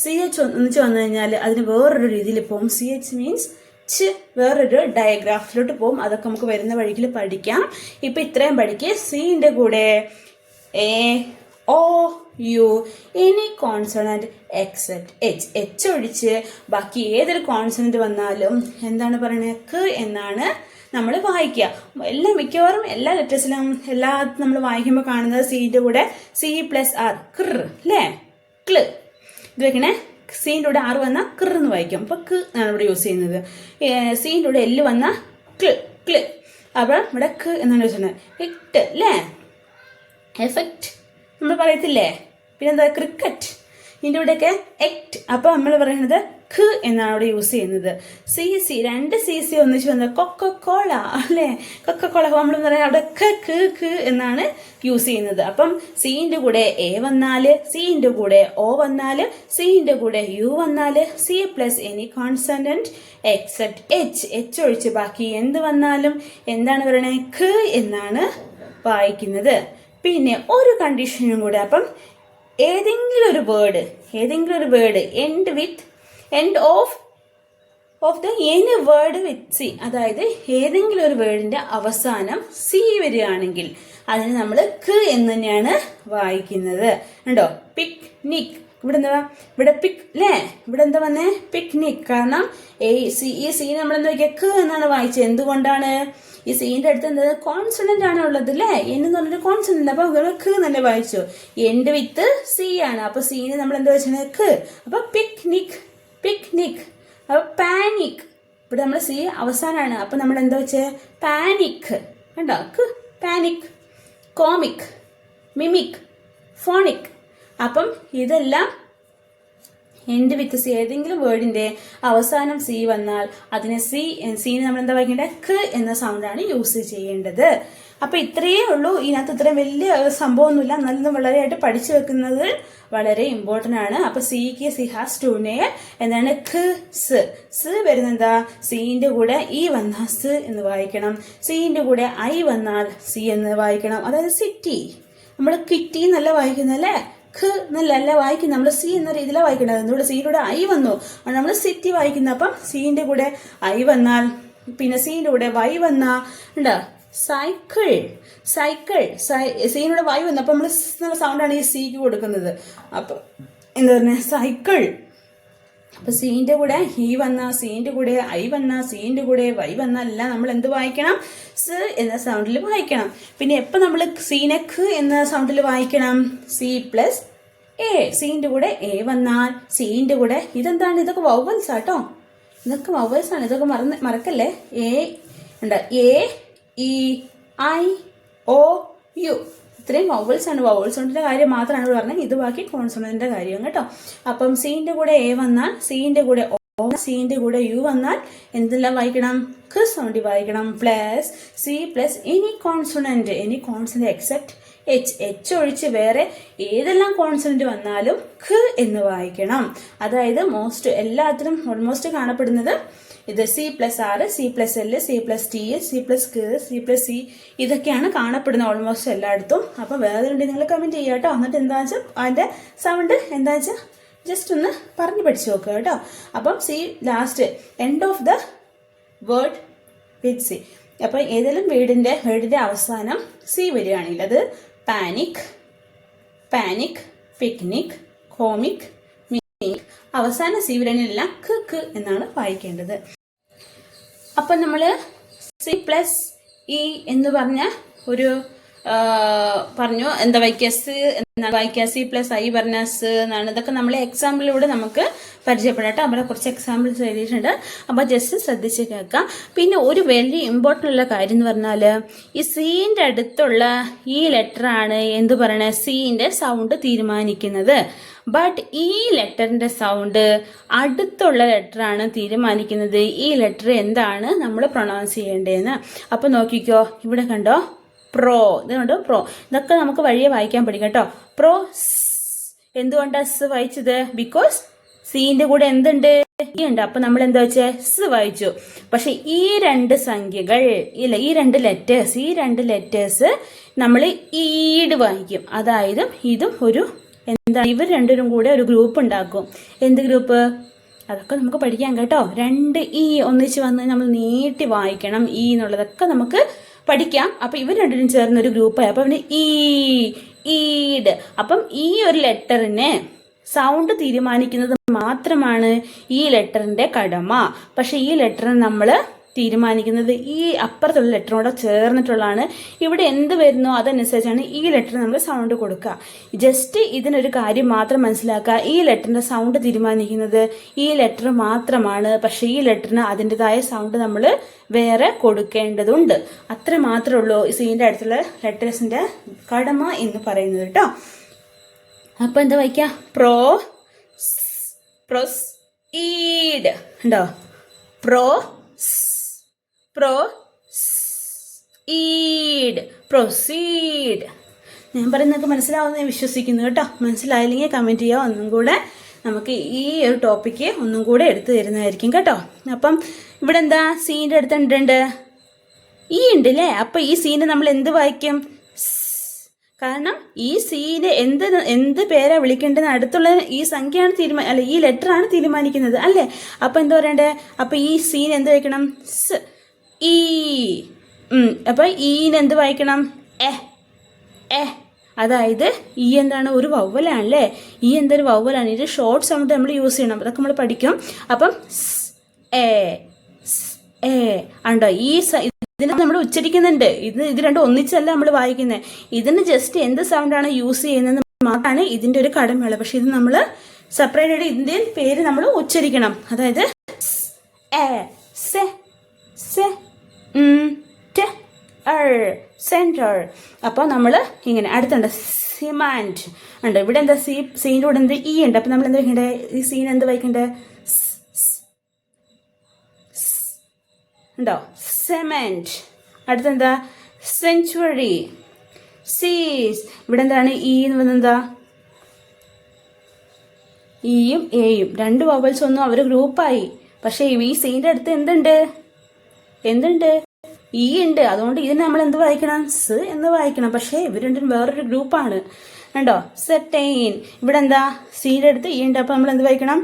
സി എച്ച് ഒന്നിച്ച് വന്നു കഴിഞ്ഞാൽ അതിന് വേറൊരു രീതിയിൽ പോകും. സി എച്ച് മീൻസ് വേറൊരു ഡയഗ്രാഫിലോട്ട് പോകും. അതൊക്കെ നമുക്ക് വരുന്ന വഴിയിൽ പഠിക്കാം. ഇപ്പൊ ഇത്രയും പഠിക്കുക. സീൻ്റെ കൂടെ a, O, u, any consonant except h. H ഒഴിച്ച് ബാക്കി ഏതൊരു കോൺസണന്റ് വന്നാലും എന്താണ് പറയണത്? ക എന്നാണ് നമ്മൾ വായിക്കുക. മിക്കവാറും എല്ലാ ലെറ്റേഴ്സിലും നമ്മൾ വായിക്കുമ്പോൾ കാണുന്നത് സീൻ്റെ കൂടെ സി പ്ലസ് ആർ, കൃ അല്ലേ, ക്ല്. ഇത് വെക്കണേ. സീൻ്റെ കൂടെ ആർ വന്നാൽ കൃ എന്ന് വായിക്കും. അപ്പൊ ക ആണ് ഇവിടെ യൂസ് ചെയ്യുന്നത്. സീൻ്റെ കൂടെ എല്ല് വന്നാൽ ക്ല്. അപ്പോൾ ഇവിടെ ക എന്നാണ് യൂസ് ചെയ്യുന്നത്. ഇട്ട് അല്ലേ, എഫക്റ്റ് നമ്മൾ പറയത്തില്ലേ. പിന്നെന്താ, ക്രിക്കറ്റ്. ഇതിൻ്റെ കൂടെയൊക്കെ എക്ട്. അപ്പൊ നമ്മൾ പറയുന്നത് ഖ എന്നാണ് അവിടെ യൂസ് ചെയ്യുന്നത്. സി സി, രണ്ട് സി സി ഒന്നിച്ച് വന്നത് കൊക്കക്കോള അല്ലേ. കൊക്കക്കോള നമ്മൾ പറയാം അവിടെ ഖ എന്നാണ് യൂസ് ചെയ്യുന്നത്. അപ്പം സീൻ്റെ കൂടെ എ വന്നാല്, സീൻ്റെ കൂടെ ഒ വന്നാല്, സീൻ്റെ കൂടെ യു വന്നാല്, C plus any consonant except h. H ഒഴിച്ച് ബാക്കി എന്ത് വന്നാലും എന്താണ് പറയണേ? ഖ എന്നാണ് വായിക്കുന്നത്. പിന്നെ ഒരു കണ്ടീഷനും കൂടെ. അപ്പം ഏതെങ്കിലും ഒരു word end of the any word with C, അതായത് ഏതെങ്കിലും ഒരു വേർഡിന്റെ അവസാനം സി വരികയാണെങ്കിൽ അതിന് നമ്മൾ ക എന്ന് തന്നെയാണ് വായിക്കുന്നത്. ഉണ്ടോ? പിക്നിക്. ഇവിടെ പിക് അല്ലേ. ഇവിടെ എന്താ വന്നേ? പിക്നിക്. കാരണം ഈ സീ നമ്മളെന്താ നോക്കിയാൽ ക എന്നാണ് വായിച്ചത്. എന്തുകൊണ്ടാണ്? ഈ സീൻ്റെ അടുത്ത് എന്താ കോൺസണന്റ് ആണ് ഉള്ളത് അല്ലേ. എന്ന് പറഞ്ഞൊരു കോൺസണന്റ്. അപ്പൊ ക തന്നെ വായിച്ചു. എൻഡ് വിത്ത് സി ആണ്. അപ്പൊ സീന് നമ്മൾ എന്താ വെച്ചാൽ ക. അപ്പൊ പിക്നിക്. അപ്പൊ പാനിക്. ഇവിടെ നമ്മൾ സി അവസാനാണ്. അപ്പൊ നമ്മൾ എന്താ വെച്ചേ? പാനിക്. കണ്ടോ? പാനിക്. Comic, mimic, phonic. അപ്പം ഇതെല്ലാം എൻഡ് വിത്ത് സി. ഏതെങ്കിലും വേർഡിന്റെ അവസാനം സി വന്നാൽ അതിനെ സീന് നമ്മൾ എന്താ വായിക്കേണ്ടത്? ക എന്ന സൗണ്ടാണ് യൂസ് ചെയ്യേണ്ടത്. അപ്പൊ ഇത്രയേ ഉള്ളൂ. ഇതിനകത്ത് ഇത്രയും വലിയ സംഭവമൊന്നുമില്ല, എന്നാലും വളരെയായിട്ട് പഠിച്ചു വെക്കുന്നത് വളരെ ഇമ്പോർട്ടന്റ് ആണ്. അപ്പൊ സിക്ക് സി ഹാസ് ടു നെയിൽ. എന്താണ്? ഖ് സ് വരുന്നത് എന്താ? സീന്റെ കൂടെ ഇ വന്നാൽ സ് എന്ന് വായിക്കണം, സീന്റെ കൂടെ ഐ വന്നാൽ സി എന്ന് വായിക്കണം. അതായത് സിറ്റി. നമ്മൾ കിറ്റി എന്നല്ല വായിക്കുന്നത് അല്ലേ, ഖ് എന്നല്ല വായിക്കുന്നത്, നമ്മൾ സി എന്ന രീതിയിലാണ് വായിക്കുന്നത്. എന്തുകൊണ്ട്? സിയുടെ ഐ വന്നു, നമ്മൾ സിറ്റി വായിക്കുന്നത്. അപ്പം സീന്റെ കൂടെ ഐ വന്നാൽ, പിന്നെ സീന്റെ കൂടെ വൈ വന്നാ ഉണ്ടോ? സൈക്കിൾ. സീനോട് വൈ വന്നു, അപ്പൊ നമ്മൾ നല്ല സൗണ്ടാണ് ഈ സിക്ക് കൊടുക്കുന്നത്. അപ്പൊ എന്താ പറഞ്ഞ? സൈക്കിൾ. അപ്പൊ സീന്റെ കൂടെ ഇ വന്ന, സീന്റെ കൂടെ ഐ വന്ന, സീന്റെ കൂടെ വൈ വന്ന എല്ലാം നമ്മൾ എന്ത് വായിക്കണം? സ് എന്ന സൗണ്ടിൽ വായിക്കണം. പിന്നെ എപ്പൊ നമ്മൾ സീനെ ഖ് എന്ന സൗണ്ടിൽ വായിക്കണം? C plus A. സീന്റെ കൂടെ എ വന്നാൽ, സീന്റെ കൂടെ ഇതെന്താണ്? ഇതൊക്കെ വൗവൽസ് ആട്ടോ, ഇതൊക്കെ വൗവൽസ് ആണ്, ഇതൊക്കെ മറക്കല്ലേ. എ ഉണ്ട്, a E I O u, ഇത്രയും വൗവൽസ് ആണ്. വൗവൽ സൗണ്ടിന്റെ കാര്യം മാത്രമാണ് പറഞ്ഞത്, ഇത് ബാക്കി കോൺസണന്റിന്റെ കാര്യം കേട്ടോ. അപ്പം സീന്റെ കൂടെ എ വന്നാൽ, സീന്റെ കൂടെ ഒ, സീന്റെ കൂടെ യു വന്നാൽ എന്തെല്ലാം വായിക്കണം? ഖ് സൗണ്ടിൽ വായിക്കണം. Plus C plus any consonant except H ഒഴിച്ച് വേറെ ഏതെല്ലാം കോൺസണന്റ് വന്നാലും ഖ് എന്ന് വായിക്കണം. അതായത് എല്ലാത്തിലും ഓൾമോസ്റ്റ് കാണപ്പെടുന്നത് ഇത് c plus r, c plus l, c plus t, c plus ക്, സി പ്ലസ് സി, ഇതൊക്കെയാണ് കാണപ്പെടുന്നത് ഓൾമോസ്റ്റ് എല്ലായിടത്തും. അപ്പൊ വേറെ ഉണ്ടെങ്കിൽ നിങ്ങൾ കമന്റ് ചെയ്യുക കേട്ടോ. എന്നിട്ട് എന്താ വെച്ചാൽ അതിന്റെ സൗണ്ട് എന്താ വെച്ചാൽ ജസ്റ്റ് ഒന്ന് പറഞ്ഞു പഠിച്ചു നോക്കുക കേട്ടോ. അപ്പം C last end of the word with C. അപ്പൊ ഏതെങ്കിലും വേർഡിന്റെ അവസാനം സി വരികയാണെങ്കിൽ അത് പാനിക്, പിക്നിക്, കോമിക്, അവസാന സി വരണില്ല ഖ് എന്നാണ് വായിക്കേണ്ടത്. അപ്പൊ നമ്മള് സി പ്ലസ് ഇ എന്ന് പറഞ്ഞ ഒരു പറഞ്ഞു എന്താ വായിക്കുക? സ് എന്നാണ് വായിക്കുക. സി പ്ലസ് ഐ പറഞ്ഞ സ് എന്നാണ്. ഇതൊക്കെ നമ്മളെ എക്സാമ്പിളിലൂടെ നമുക്ക് പരിചയപ്പെടാട്ടോ. അവിടെ കുറച്ച് എക്സാമ്പിൾസ് എഴുതിയിട്ടുണ്ട്, അപ്പൊ ജസ്റ്റ് ശ്രദ്ധിച്ച് കേൾക്കാം. പിന്നെ ഒരു വലിയ ഇമ്പോർട്ടൻ്റ് ഉള്ള കാര്യം എന്ന് പറഞ്ഞാൽ ഈ സീന്റെ അടുത്തുള്ള ഈ ലെറ്റർ ആണ് എന്ത് പറയണേ? സീന്റെ സൗണ്ട് തീരുമാനിക്കുന്നത്. ബട്ട് ഈ ലെറ്ററിന്റെ സൗണ്ട് അടുത്തുള്ള ലെറ്റർ ആണ് തീരുമാനിക്കുന്നത്. ഈ ലെറ്റർ എന്താണ് നമ്മൾ പ്രൊണൗൺസ് ചെയ്യേണ്ടതെന്ന്. അപ്പൊ നോക്കിക്കോ, ഇവിടെ കണ്ടോ പ്രോ, ഇത് കണ്ടോ പ്രോ. ഇതൊക്കെ നമുക്ക് വഴിയെ വായിക്കാൻ പഠിക്കാം കേട്ടോ. പ്രോ. എന്തുകൊണ്ടാണ് സ് വായിച്ചത്? ബിക്കോസ് സീന്റെ കൂടെ എന്തുണ്ട്? ഇ ഉണ്ട്. അപ്പൊ നമ്മൾ എന്താ വെച്ചാൽ സ് വായിച്ചു. പക്ഷെ ഈ രണ്ട് സംഖ്യകൾ ഇല്ല, ഈ രണ്ട് ലെറ്റേഴ്സ് നമ്മൾ ഈട് വായിക്കും. അതായത് ഇതും ഒരു എന്താ, ഇവർ രണ്ടുപേരും കൂടെ ഒരു ഗ്രൂപ്പ് ഉണ്ടാക്കും. എന്ത് ഗ്രൂപ്പ്? അതൊക്കെ നമുക്ക് പഠിക്കാം കേട്ടോ. രണ്ട് ഈ ഒന്നിച്ച് വന്ന് നമ്മൾ നീട്ടി വായിക്കണം. ഈ എന്നുള്ളതൊക്കെ നമുക്ക് പഠിക്കാം. അപ്പൊ ഇവർ രണ്ടിനും ചേർന്ന ഒരു ഗ്രൂപ്പായി. അപ്പൊ പിന്നെ ഈഡ്. അപ്പം ഈ ഒരു ലെറ്ററിനെ സൗണ്ട് തീരുമാനിക്കുന്നത് മാത്രമാണ് ഈ ലെറ്ററിന്റെ കടമ. പക്ഷെ ഈ ലെറ്ററിന് നമ്മൾ തീരുമാനിക്കുന്നത് ഈ അപ്പുറത്തുള്ള ലെറ്ററിനോട് ചേർന്നിട്ടുള്ളതാണ്. ഇവിടെ എന്ത് വരുന്നോ അതനുസരിച്ചാണ് ഈ ലെറ്റർ നമ്മൾ സൗണ്ട് കൊടുക്കുക. ജസ്റ്റ് ഇതിനൊരു കാര്യം മാത്രം മനസ്സിലാക്കുക, ഈ ലെറ്ററിന്റെ സൗണ്ട് തീരുമാനിക്കുന്നത് ഈ ലെറ്റർ മാത്രമാണ്. പക്ഷെ ഈ ലെറ്ററിന് അതിൻ്റെതായ സൗണ്ട് നമ്മൾ വേറെ കൊടുക്കേണ്ടതുണ്ട്. അത്ര മാത്രമേ ഉള്ളൂ സീൻ്റെ അടുത്തുള്ള ലെറ്റേഴ്സിന്റെ കടമ എന്ന് പറയുന്നത് കേട്ടോ. അപ്പൊ എന്താ വായിക്കുക? പ്രൊസീഡ് ഉണ്ടോ? പ്രൊസീഡ്. ഞാൻ പറയുന്നതൊക്കെ മനസ്സിലാവുന്ന വിശ്വസിക്കുന്നു കേട്ടോ. മനസ്സിലായില്ലെങ്കിൽ കമന്റ് ചെയ്യുക. ഒന്നും കൂടെ നമുക്ക് ഈ ഒരു ടോപ്പിക്ക് ഒന്നും കൂടെ എടുത്തു തരുന്നതായിരിക്കും കേട്ടോ. അപ്പം ഇവിടെ എന്താ സീൻ്റെ അടുത്ത് ഉണ്ട് ഈ ഉണ്ട് അല്ലേ. അപ്പൊ ഈ സീനെ നമ്മൾ എന്ത് വായിക്കും? കാരണം ഈ സീന് എന്ത് പേരാ വിളിക്കേണ്ടത് അടുത്തുള്ള ഈ സംഖ്യയാണ് അല്ല ഈ ലെറ്റർ ആണ് തീരുമാനിക്കുന്നത് അല്ലേ. അപ്പൊ എന്താ പറയണ്ടേ? അപ്പൊ ഈ സീൻ എന്ത് വായിക്കണം? സ്. ഈ. അപ്പൊ ഈന് എന്ത് വായിക്കണം? എ. അതായത് ഈ എന്താണ്? ഒരു വവ്വലാണല്ലേ. ഈ എന്തൊരു വവ്വലാണ്. ഇത് ഷോർട്ട് സൗണ്ട് നമ്മൾ യൂസ് ചെയ്യണം. അതൊക്കെ നമ്മൾ പഠിക്കും. അപ്പം എ ഉണ്ടോ? ഇതിനെ നമ്മൾ ഉച്ചരിക്കുന്നുണ്ട്. ഇത് രണ്ടും ഒന്നിച്ചല്ല നമ്മൾ വായിക്കുന്നത്. ഇതിന് ജസ്റ്റ് എന്ത് സൗണ്ടാണ് യൂസ് ചെയ്യുന്നത് മാത്രമാണ് ഇതിന്റെ ഒരു കടമയുള്ളത്. പക്ഷെ ഇത് നമ്മൾ സെപ്പറേറ്റ് ആയിട്ട് ഇതിന്റെ പേര് നമ്മൾ ഉച്ചരിക്കണം. അതായത് സെന്റർ. അപ്പൊ നമ്മൾ ഇങ്ങനെ അടുത്തുണ്ട് സിമാൻഡ് ഉണ്ട്. ഇവിടെ എന്താ സീൻ്റെ കൂടെ എന്ത് ഈ ഉണ്ട്. അപ്പൊ നമ്മൾ എന്താ വായിക്കണ്ടേ? ഈ സീൻ എന്ത് വായിക്കണ്ടേ? ഉണ്ടോ? സെമെന്റ്. അടുത്തെന്താ? സെഞ്ച്വറി. സീസ്. ഇവിടെ എന്താണ് ഈ എന്ന് പറയുന്നത്? ഇയും എയും രണ്ട് വവൽസ് ഒന്നും അവർ ഗ്രൂപ്പായി. പക്ഷെ ഈ സീൻ്റെ അടുത്ത് എന്തുണ്ട്? ഈ ഉണ്ട്. അതുകൊണ്ട് ഇതിന് നമ്മൾ എന്ത് വായിക്കണം? സ് എന്ന് വായിക്കണം. പക്ഷെ ഇവർ രണ്ടും വേറൊരു ഗ്രൂപ്പാണ്. കണ്ടോ? സെർട്ടൈൻ. ഇവിടെ എന്താ? സീൻ്റെ അടുത്ത് ഈ ഉണ്ട്. അപ്പൊ നമ്മൾ എന്ത് വായിക്കണം?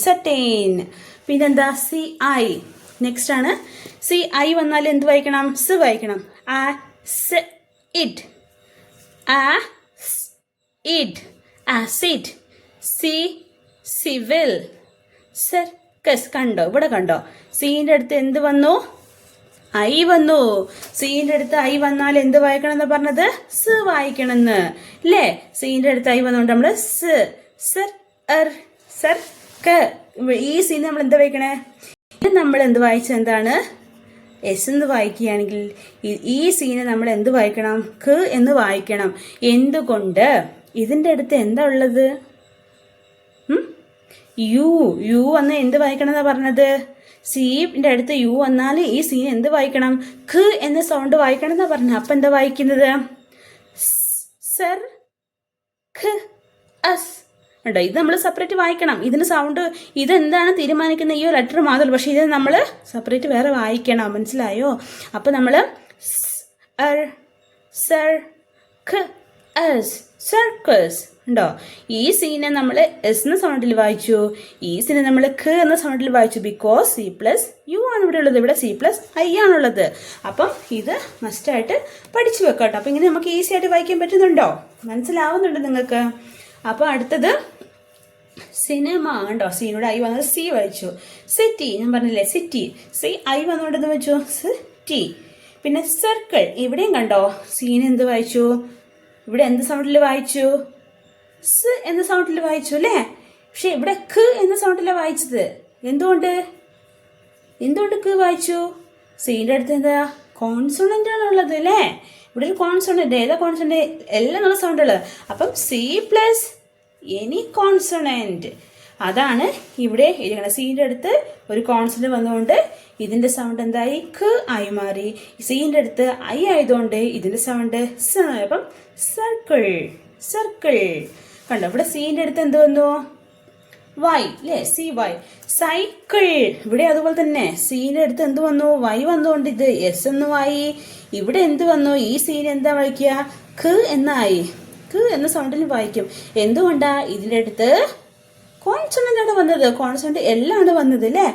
സെർട്ടൈൻ. പിന്നെന്താ? C I. നെക്സ്റ്റ് ആണ് സി ഐ വന്നാൽ എന്ത് വായിക്കണം? സ് വായിക്കണം. ആസിഡ്. സിവിൽ. സർക്കസ്. കണ്ടോ? ഇവിടെ കണ്ടോ? സീൻ്റെ അടുത്ത് എന്ത് വന്നു? ഐ വന്നു. സീൻ്റെ അടുത്ത് ഐ വന്നാൽ എന്ത് വായിക്കണം എന്ന് പറഞ്ഞത്? സ് വായിക്കണമെന്ന് അല്ലേ? സീൻ്റെ അടുത്ത് ഐ വന്നുകൊണ്ട് നമ്മള് ഈ സീന് നമ്മൾ എന്താ വായിക്കണേ? ഇത് നമ്മൾ എന്ത് വായിച്ചത്? എന്താണ്? എസ് എന്ന് വായിക്കുകയാണെങ്കിൽ ഈ സീനെ നമ്മൾ എന്ത് വായിക്കണം? ക എന്ന് വായിക്കണം. എന്തുകൊണ്ട്? ഇതിൻ്റെ അടുത്ത് എന്താ ഉള്ളത്? യു വന്ന് എന്ത് വായിക്കണം എന്നാ പറഞ്ഞത്? സീന്റെ അടുത്ത് യു വന്നാൽ ഈ സീൻ എന്ത് വായിക്കണം? ഖ എന്ന സൗണ്ട് വായിക്കണം എന്നാ പറഞ്ഞത്. അപ്പൊ എന്താ വായിക്കുന്നത്? സർ ഖ അസ്. ഉണ്ടോ? ഇത് നമ്മൾ സെപ്പറേറ്റ് വായിക്കണം. ഇതിന് സൗണ്ട് ഇതെന്താണ് തീരുമാനിക്കുന്ന ഈ ഒരു ലെറ്റർ മാത്രമല്ല. പക്ഷെ ഇത് നമ്മൾ സെപ്പറേറ്റ് വേറെ വായിക്കണം. മനസ്സിലായോ? അപ്പൊ നമ്മള് സർക്കസ് ഉണ്ടോ? ഈ സീനെ നമ്മൾ എസ് എന്ന സൗണ്ടിൽ വായിച്ചു. ഈ സീനെ നമ്മൾ ഖ എന്ന സൗണ്ടിൽ വായിച്ചു. ബിക്കോസ് സി പ്ലസ് യു ആണ് ഇവിടെ ഉള്ളത്. ഇവിടെ സി പ്ലസ് ഐ ആണുള്ളത്. അപ്പം ഇത് മസ്റ്റായിട്ട് പഠിച്ചു വെക്കട്ടോ. അപ്പൊ ഇങ്ങനെ നമുക്ക് ഈസി ആയിട്ട് വായിക്കാൻ പറ്റുന്നുണ്ടോ? മനസ്സിലാവുന്നുണ്ടോ നിങ്ങൾക്ക്? അപ്പൊ അടുത്തത് സിനിമ. ഉണ്ടോ? സീനോട് ഐ വന്നത് സി വായിച്ചു. സിറ്റി. ഞാൻ പറഞ്ഞില്ലേ സിറ്റി. സി ഐ വന്നുകൊണ്ടെന്ന് വെച്ചു? സിറ്റി. പിന്നെ സർക്കിൾ. ഇവിടെയും കണ്ടോ? സീൻ എന്ത് വായിച്ചു? ഇവിടെ എന്ത് സൗണ്ടിൽ വായിച്ചു? സ് എന്ന സൗണ്ടിൽ വായിച്ചു അല്ലേ? പക്ഷെ ഇവിടെ ഖ എന്ന സൗണ്ടിലാണ് വായിച്ചത്. എന്തുകൊണ്ട് ഖ വായിച്ചു? സീൻ്റെ അടുത്ത് എന്താ? കോൺസോണന്റ് ആണ് ഉള്ളത് അല്ലേ? ഇവിടെ ഒരു കോൺസോണന്റ്. ഏതാ കോൺസോണന്റ്? എല്ലാം നല്ല സൗണ്ട് ഉള്ളത്. അപ്പം സി പ്ലസ് എനി കോൺസോണന്റ്. അതാണ് ഇവിടെ എഴുതണം. സീൻ്റെ അടുത്ത് ഒരു കോൺസോണന്റ് വന്നുകൊണ്ട് ഇതിന്റെ സൗണ്ട് എന്തായി? ഖ ആയി മാറി. സീൻ്റെ അടുത്ത് ഐ ആയതുകൊണ്ട് ഇതിന്റെ സൗണ്ട് സ്. അപ്പം സർക്കിൾ. കണ്ടോ? ഇവിടെ സീൻ്റെ അടുത്ത് എന്ത് വന്നു? വൈ അല്ലേ? C y. സൈക്കിൾ. ഇവിടെ അതുപോലെ തന്നെ സീൻ്റെ അടുത്ത് എന്ത് വന്നു? വൈ വന്നുകൊണ്ട് ഇത് എസ് എന്ന് വായി. ഇവിടെ എന്ത് വന്നു? ഈ സീൻ എന്താ വായിക്കുക? ഖ എന്നായി. ഖ എന്ന സൗണ്ടിൽ വായിക്കും. എന്തുകൊണ്ടാ? ഇതിൻ്റെ അടുത്ത് കോൺസോണന്റ് ആണ് വന്നത്. കോൺസോണന്റ് എല്ലാം ആണ് വന്നത് അല്ലേ?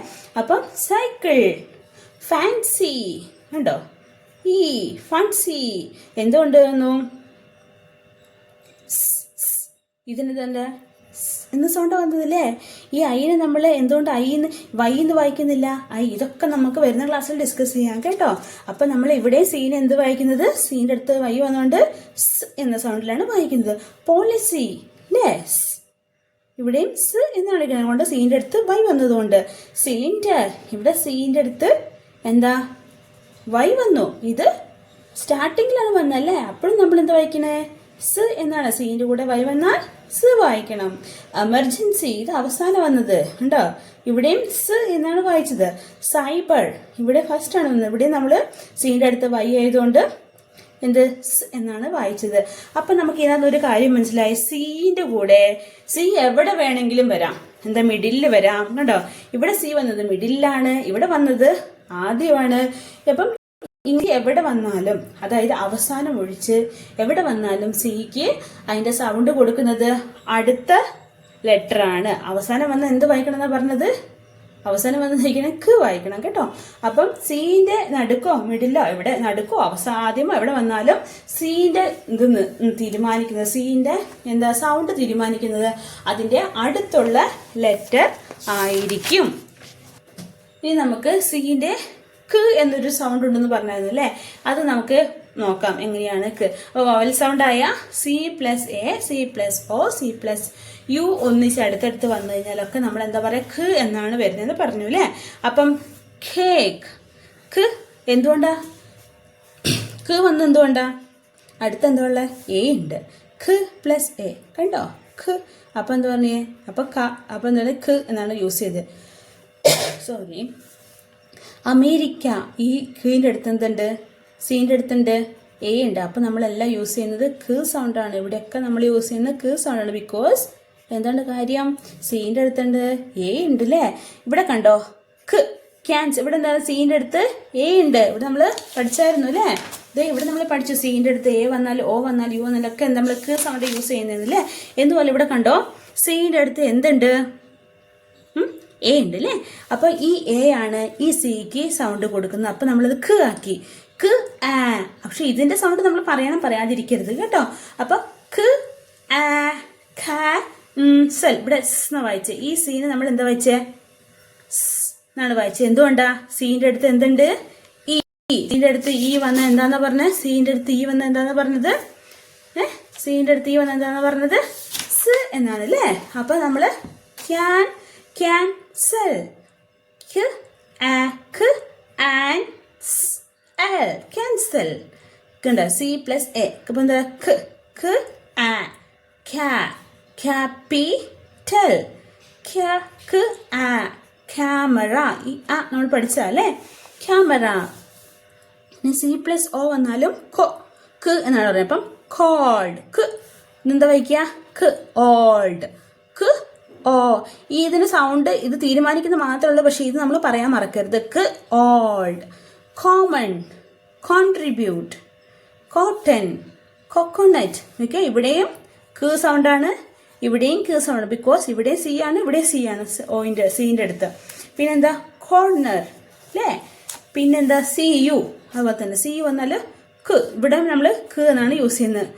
അപ്പം സൈക്കിൾ. ഫാൻസി. ഉണ്ടോ? ഈ ഫാൻസി എന്തുകൊണ്ട് വന്നു? ഇതിന് തന്നെ എന്ന് സൗണ്ട് വന്നതല്ലേ? ഈ ഐനെ നമ്മൾ എന്തുകൊണ്ട് വൈന്ന് വായിക്കുന്നില്ല? ഇതൊക്കെ നമുക്ക് വരുന്ന ക്ലാസ്സിൽ ഡിസ്കസ് ചെയ്യാം കേട്ടോ. അപ്പൊ നമ്മൾ ഇവിടെ സീൻ എന്ത് വായിക്കുന്നത്? സീൻ്റെ അടുത്ത് വൈ വന്നുകൊണ്ട് സ് എന്ന സൗണ്ടിലാണ് വായിക്കുന്നത്. പോളിസി അല്ലേ? ഇവിടെയും സ് എന്നാണ് വിളിക്കുന്നത്. അതുകൊണ്ട് സീൻ്റെ അടുത്ത് വൈ വന്നതുകൊണ്ട്. സിലിണ്ടർ. ഇവിടെ സീൻ്റെ അടുത്ത് എന്താ? വൈ വന്നു. ഇത് സ്റ്റാർട്ടിങ്ങിലാണ് വന്നല്ലേ? അപ്പോഴും നമ്മൾ എന്താ വായിക്കണേ? സ് എന്നാണ്. സീൻ്റെ കൂടെ വൈ വന്നാൽ സ് വായിക്കണം. എമർജൻസി. ഇത് അവസാനം വന്നത് ഉണ്ടോ? ഇവിടെയും സ് എന്നാണ് വായിച്ചത്. സൈബർ. ഇവിടെ ഫസ്റ്റ് ആണ് വന്നത്. ഇവിടെ നമ്മൾ സീൻ്റെ അടുത്ത് വൈ ആയതുകൊണ്ട് എന്ത്? സ് എന്നാണ് വായിച്ചത്. അപ്പൊ നമുക്ക് ഇതിനകത്ത് ഒരു കാര്യം മനസ്സിലായി. സീൻ്റെ കൂടെ സി എവിടെ വേണമെങ്കിലും വരാം. എന്താ? മിഡിലിൽ വരാം. കണ്ടോ? ഇവിടെ സി വന്നത് മിഡിലാണ്. ഇവിടെ വന്നത് ആദ്യമാണ്. അപ്പം ഇനി എവിടെ വന്നാലും, അതായത് അവസാനം ഒഴിച്ച് എവിടെ വന്നാലും സിക്ക് അതിന്റെ സൗണ്ട് കൊടുക്കുന്നത് അടുത്ത ലെറ്റർ ആണ്. അവസാനം വന്ന് എന്ത് വായിക്കണം എന്നാ പറഞ്ഞത്? അവസാനം വന്ന് നയിക്കണം ഖ വായിക്കണം കേട്ടോ. അപ്പം സീന്റെ നടുക്കോ മിഡിലോ എവിടെ നടുക്കോ ആദ്യമോ എവിടെ വന്നാലും സീന്റെ ഇത് തീരുമാനിക്കുന്നത്, സീന്റെ എന്താ സൗണ്ട് തീരുമാനിക്കുന്നത് അതിന്റെ അടുത്തുള്ള ലെറ്റർ ആയിരിക്കും. ഇനി നമുക്ക് സീന്റെ ഖ എന്നൊരു സൗണ്ട് ഉണ്ടെന്ന് പറഞ്ഞായിരുന്നു അല്ലേ? അത് നമുക്ക് നോക്കാം എങ്ങനെയാണ് ഖ. അപ്പോൾ വവൽ സൗണ്ട് ആയ c plus a, c plus o, c plus u ഒന്നിച്ച് അടുത്തടുത്ത് വന്നു കഴിഞ്ഞാലൊക്കെ നമ്മൾ എന്താ പറയുക? ഖ എന്നാണ് വരുന്നതെന്ന് പറഞ്ഞു അല്ലേ? അപ്പം കേക്ക്. ഖ എന്തുകൊണ്ടാ ഖ വന്ന്? എന്തുകൊണ്ടാ? അടുത്ത് എന്താ ഉള്ളത്? എ ഉണ്ട്. ഖ പ്ലസ് എ. കണ്ടോ? ഖ. അപ്പം എന്താ പറഞ്ഞേ? അപ്പം ഖ. അപ്പം എന്താണ്? ഖ എന്നാണ് യൂസ് ചെയ്തത്. സോറി. അമേരിക്ക. ഈ ക്വീൻ്റെ അടുത്ത് എന്തുണ്ട്? സീൻ്റെ അടുത്തുണ്ട് എ ഉണ്ട്. അപ്പം നമ്മളെല്ലാം യൂസ് ചെയ്യുന്നത് ക സൗണ്ടാണ്. ഇവിടെയൊക്കെ നമ്മൾ യൂസ് ചെയ്യുന്നത് ക സൗണ്ടാണ്. ബിക്കോസ് എന്താണ് കാര്യം? സീൻ്റെ അടുത്തുണ്ട് എ ഉണ്ട് അല്ലേ? ഇവിടെ കണ്ടോ ക ക്യാൻസ്. ഇവിടെ എന്താണ്? സീൻ്റെ അടുത്ത് എ ഉണ്ട്. ഇവിടെ നമ്മൾ പഠിച്ചായിരുന്നു അല്ലേ? ഇതേ ഇവിടെ നമ്മൾ പഠിച്ചു. സീൻ്റെ അടുത്ത് എ വന്നാൽ ഓ വന്നാൽ യു വന്നാലും ഒക്കെ നമ്മൾ ക സൗണ്ട് യൂസ് ചെയ്യുന്നതല്ലേ? എന്തുപോലെ ഇവിടെ കണ്ടോ സീൻ്റെ അടുത്ത് എന്തുണ്ട്? എ ഉണ്ട് അല്ലേ? അപ്പോൾ ഈ എ ആണ് ഈ സിക്ക് സൗണ്ട് കൊടുക്കുന്നത്. അപ്പം നമ്മളിത് ക ആക്കി. ക ആ. പക്ഷെ ഇതിന്റെ സൗണ്ട് നമ്മൾ പറയാതിരിക്കരുത് കേട്ടോ. അപ്പൊ ക ആ ഖ സെൽ. ഇവിടെ സ് വായിച്ചേ. ഈ സീന് നമ്മൾ എന്താ വായിച്ചേ? എന്നാണ് വായിച്ചത്. എന്തുകൊണ്ടാ? സീന്റെ അടുത്ത് എന്തുണ്ട്? ഈ. സീന്റെ അടുത്ത് ഈ വന്ന എന്താന്നാ പറഞ്ഞത്? സീന്റെ അടുത്ത് ഈ വന്ന എന്താന്നാ പറഞ്ഞത്? സീന്റെ അടുത്ത് ഈ വന്ന എന്താന്നാ പറഞ്ഞത്? സ് എന്നാണ് അല്ലേ? അപ്പൊ നമ്മള് ക്യാൻ സെൽ. ക്യാൻസൽ. കണ്ടോ? C plus A. അപ്പൊ എന്താ? ക്യാപിറ്റൽ. ക്യാമറ. ഈ ആ നമ്മൾ പഠിച്ചല്ലേ? ക്യാമറ. സി പ്ലസ് ഒ വന്നാലും ക എന്നാണ് പറയുന്നത്. അപ്പം കോൾഡ്. എന്താ വായിക്കുക? ഓൾഡ്. ഓ. ഇതിന് സൗണ്ട് ഇത് തീരുമാനിക്കുന്ന മാത്രമേ ഉള്ളൂ. പക്ഷെ ഇത് നമ്മൾ പറയാൻ മറക്കരുത്. Old. Common. Contribute. Cotton. Coconut. Okay. ഇവിടെയും ക സൗണ്ടാണ്, ഇവിടെയും ക സൗണ്ട്. ബിക്കോസ് ഇവിടെ സി ആണ്, ഇവിടെ സി ആണ് സീൻ്റെ അടുത്ത്. പിന്നെന്താ? കോർണർ അല്ലേ? പിന്നെന്താ? C u. അതുപോലെ തന്നെ സി വന്നാൽ ക. ഇവിടെ നമ്മൾ ക എന്നാണ് യൂസ് ചെയ്യുന്നത്.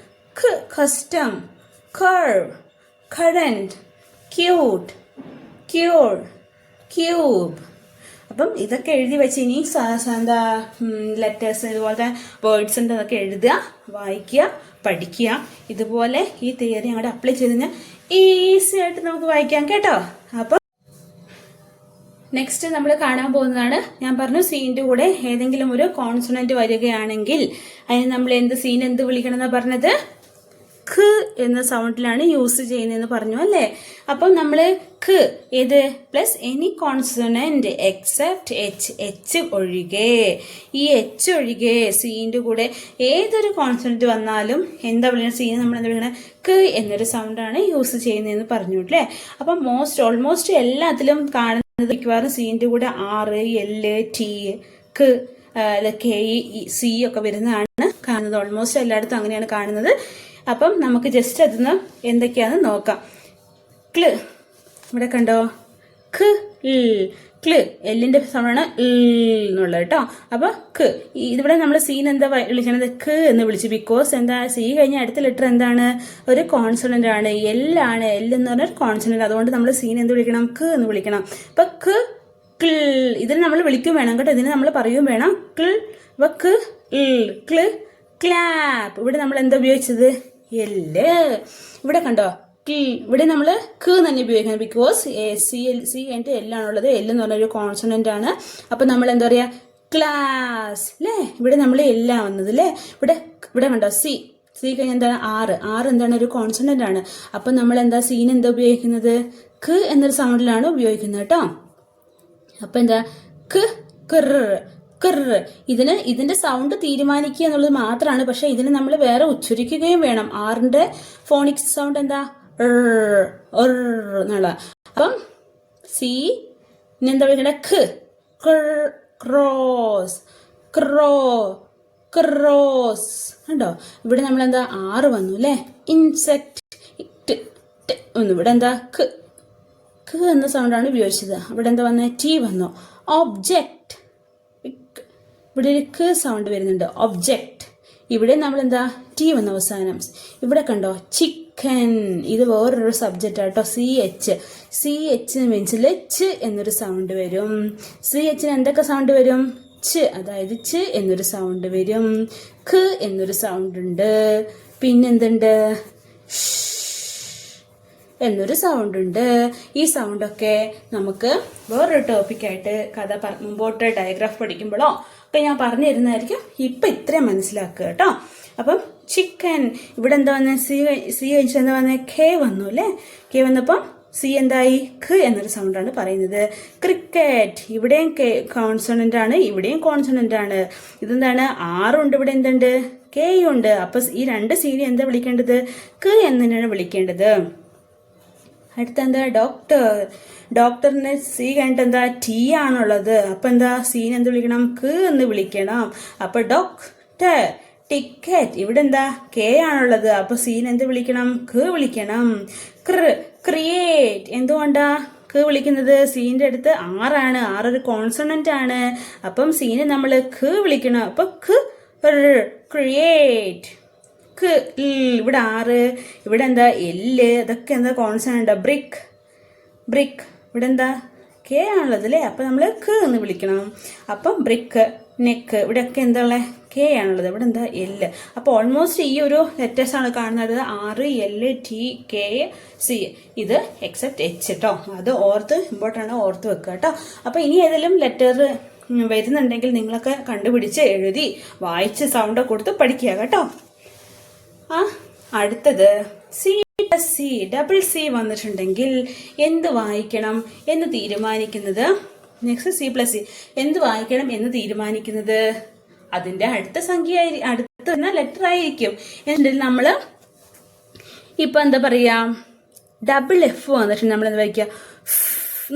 Custom. Curve. Current. Cute. Cube. അപ്പം ഇതൊക്കെ എഴുതി വെച്ച് ഇനി എന്താ ലെറ്റേഴ്സ് ഇതുപോലത്തെ വേർഡ്സ് ഉണ്ട്, അതൊക്കെ എഴുതുക, വായിക്കുക, പഠിക്കുക. ഇതുപോലെ ഈ തിയറി അങ്ങോട്ട് അപ്ലൈ ചെയ്ത് കഴിഞ്ഞാൽ ഈസി ആയിട്ട് നമുക്ക് വായിക്കാം കേട്ടോ. അപ്പം നെക്സ്റ്റ് നമ്മൾ കാണാൻ പോകുന്നതാണ്. ഞാൻ പറഞ്ഞു സീൻ്റെ കൂടെ ഏതെങ്കിലും ഒരു കോൺസണന്റ് വരികയാണെങ്കിൽ അതിന് നമ്മൾ സീൻ എന്ത് വിളിക്കണം എന്നാ പറഞ്ഞത്? ഖ എന്ന സൗണ്ടിലാണ് യൂസ് ചെയ്യുന്നതെന്ന് പറഞ്ഞു അല്ലേ? അപ്പം നമ്മൾ ഖ ഏത് plus any consonant except H ഒഴികെ. ഈ എച്ച് ഒഴികെ സീൻ്റെ കൂടെ ഏതൊരു കോൺസണന്റ് വന്നാലും എന്താ വിളിക്കുന്നത്? സീന് നമ്മൾ എന്താ വിളിക്കുന്നത്? ഖ എന്നൊരു സൗണ്ടാണ് യൂസ് ചെയ്യുന്നതെന്ന് പറഞ്ഞു അല്ലേ? അപ്പം ഓൾമോസ്റ്റ് എല്ലാത്തിലും കാണുന്നത് മിക്കവാറും സീൻ്റെ കൂടെ ആറ്, എല്, ടി, ക, കെ, സി ഒക്കെ വരുന്നതാണ് കാണുന്നത്. ഓൾമോസ്റ്റ് എല്ലായിടത്തും അങ്ങനെയാണ് കാണുന്നത്. അപ്പം നമുക്ക് ജസ്റ്റ് അതിന്ന് എന്തൊക്കെയാണെന്ന് നോക്കാം. ക്ല്. ഇവിടെ കണ്ടോ? ഖ് ക്ല്. എല്ലിന്റെ സൗണ്ടാണ് എന്നുള്ളത് കേട്ടോ. അപ്പൊ ഖ്. ഇവിടെ നമ്മൾ സീൻ എന്താ വിളിക്കണത്? ഖ് എന്ന് വിളിച്ചു. ബിക്കോസ് എന്താ? സി കഴിഞ്ഞ അടുത്ത ലെറ്റർ എന്താണ്? ഒരു കോൺസണന്റ് ആണ്. എല്ലാണ്. എൽ എന്ന് പറഞ്ഞ ഒരു കോൺസണന്റ്. അതുകൊണ്ട് നമ്മൾ സീൻ എന്ത് വിളിക്കണം? ഖ് എന്ന് വിളിക്കണം. അപ്പൊ ഖ് ക്ല്. ഇതിന് നമ്മൾ വിളിക്കും വേണം കേട്ടോ. ഇതിന് നമ്മൾ പറയും വേണം. ക്ല്. അപ്പൊ ഖ് ക്ല്. ക്ലാപ്പ്. ഇവിടെ നമ്മൾ എന്താ ഉപയോഗിച്ചത്? എല്ല്. ഇവിടെ കണ്ടോ? ഇവിടെ നമ്മൾ ക തന്നെ ഉപയോഗിക്കണം. ബിക്കോസ് സി കഴിഞ്ഞിട്ട് എല്ലാണുള്ളത്. എല്ല് എന്ന് പറഞ്ഞൊരു കോൺസണന്റ് ആണ്. അപ്പൊ നമ്മൾ എന്താ പറയാ? ക്ലാസ് അല്ലേ? ഇവിടെ നമ്മൾ എല്ലാം വന്നത് അല്ലേ? ഇവിടെ കണ്ടോ? സി കഴിഞ്ഞ എന്താണ്? ആറ് എന്താണ്? ഒരു കോൺസണന്റ് ആണ്. അപ്പൊ നമ്മൾ എന്താ സീൻ എന്താ ഉപയോഗിക്കുന്നത്? ക എന്നൊരു സൗണ്ടിലാണ് ഉപയോഗിക്കുന്നത് കേട്ടോ. അപ്പൊ എന്താ? ഇതിന്റെ സൗണ്ട് തീരുമാനിക്കുക എന്നുള്ളത് മാത്രമാണ്. പക്ഷെ ഇതിന് നമ്മൾ വേറെ ഉച്ചരിക്കുകയും വേണം. ആറിന്റെ ഫോണിക്സ് സൗണ്ട് എന്താ? എന്നുള്ള. അപ്പം സി എന്താ വിളിക്കണ്ടേ? ക്രോസ്. ക്രോസ് കണ്ടോ? ഇവിടെ നമ്മൾ എന്താ? ആറ് വന്നു അല്ലേ? ഇൻസെക്ട് വന്നു. ഇവിടെ എന്താ? ക എന്ന സൗണ്ടാണ് ഉപയോഗിച്ചത്. ഇവിടെ എന്താ വന്നേ? ടി വന്നു. ഒബ്ജക്റ്റ്. ഇവിടെ ഒരു ക സൗണ്ട് വരുന്നുണ്ട്. ഒബ്ജക്റ്റ്. ഇവിടെ നമ്മൾ എന്താ? ടി വന്ന അവസാനം. ഇവിടെ കണ്ടോ? ചിക്കൻ. ഇത് വേറൊരു സബ്ജക്റ്റ് ആട്ടോ. സി എച്ച് മീൻസിൽ ച്ച് എന്നൊരു സൗണ്ട് വരും. സി എച്ചിന് എന്തൊക്കെ സൗണ്ട് വരും? ച്ച്, അതായത് ച്ച് എന്നൊരു സൗണ്ട് വരും. ഖ എന്നൊരു സൗണ്ട് ഉണ്ട്. പിന്നെന്തുണ്ട്? എന്നൊരു സൗണ്ട് ഉണ്ട്. ഈ സൗണ്ടൊക്കെ നമുക്ക് വേറൊരു ടോപ്പിക്കായിട്ട് മുമ്പോട്ട് ഡയഗ്രാഫ് പഠിക്കുമ്പോഴോ ഒക്കെ ഞാൻ പറഞ്ഞു തരുന്നതായിരിക്കും. ഇപ്പം ഇത്രയും മനസ്സിലാക്കുക കേട്ടോ. അപ്പം ചിക്കൻ. ഇവിടെ എന്താ വന്നത്? സി കഴിച്ച് എന്താ വന്നത്? കെ വന്നു അല്ലേ? കെ വന്നപ്പം സി എന്തായി? ഖ് എന്നൊരു സൗണ്ടാണ് പറയുന്നത്. ക്രിക്കറ്റ്, ഇവിടെയും കോൺസണന്റ് ആണ്, ഇവിടെയും കോൺസണന്റ് ആണ്. ഇതെന്താണ്? ആറുണ്ട്, ഇവിടെ എന്തുണ്ട്? കെ ഉണ്ട്. അപ്പൊ ഈ രണ്ട് സീനെ എന്താ വിളിക്കേണ്ടത്? ഖ് എന്നാണ് വിളിക്കേണ്ടത്. അടുത്ത എന്താ? ഡോക്ടർ. ഡോക്ടറിന് സി കഴിഞ്ഞിട്ട് എന്താ? ടി ആണുള്ളത്. അപ്പൊ എന്താ? സീനെ എന്ത് വിളിക്കണം? ഖ് എന്ന് വിളിക്കണം. അപ്പൊ ഡോക്ടർ. ടിക്കറ്റ്, ഇവിടെ എന്താ? കെ ആണുള്ളത്. അപ്പൊ സീൻ എന്ത് വിളിക്കണം? ഖ് വിളിക്കണം. ക്രിയേറ്റ്, എന്തുകൊണ്ടാ ഖ് വിളിക്കുന്നത്? സീന്റെ അടുത്ത് ആറാണ്, ആറൊരു കോൺസണന്റ് ആണ്. അപ്പം സീന് നമ്മൾ ഖ് വിളിക്കണം. അപ്പൊ ക്രിയേറ്റ്. ഇവിടെ ആറ്, ഇവിടെ എന്താ? എല്ല്, അതൊക്കെ എന്താ? കോൺസണന്റ്. ബ്രിക്ക്, ഇവിടെ എന്താ? കെ ആണുള്ളത് അല്ലേ? അപ്പൊ നമ്മൾ ഖ് എന്ന് വിളിക്കണം. അപ്പം ബ്രിക്ക്. നെക്ക്, ഇവിടെയൊക്കെ എന്താ ഉള്ളത്? കെ ആണുള്ളത്. ഇവിടെ എന്താ? എല്ല്. അപ്പൊ ഓൾമോസ്റ്റ് ഈ ഒരു ലെറ്റേഴ്സ് ആണ് കാണുന്നത്. ആറ്, എല്, ടി, കെ, സി. ഇത് എക്സെപ്റ്റ് എച്ച് കേട്ടോ. അത് ഇമ്പോർട്ടൻ്റ് ആണ്, ഓർത്ത് വെക്കുക കേട്ടോ. അപ്പൊ ഇനി ഏതെങ്കിലും ലെറ്റർ വരുന്നുണ്ടെങ്കിൽ നിങ്ങളൊക്കെ കണ്ടുപിടിച്ച് എഴുതി വായിച്ച് സൗണ്ട് കൊടുത്ത് പഠിക്കുക കേട്ടോ. അടുത്തത് C plus C, double C വന്നിട്ടുണ്ടെങ്കിൽ എന്ത് വായിക്കണം എന്ന് തീരുമാനിക്കുന്നത്? നെക്സ്റ്റ് സി പ്ലസ് സി എന്ത് വായിക്കണം എന്ന് തീരുമാനിക്കുന്നത് അതിന്റെ അടുത്ത സംഖ്യ, അടുത്ത ലെറ്റർ ആയിരിക്കും. എന്നിട്ട് നമ്മള് ഇപ്പൊ എന്താ പറയാ? ഡബിൾ എഫ് വന്നിട്ടുണ്ട്, നമ്മൾ എന്താ വായിക്കുക?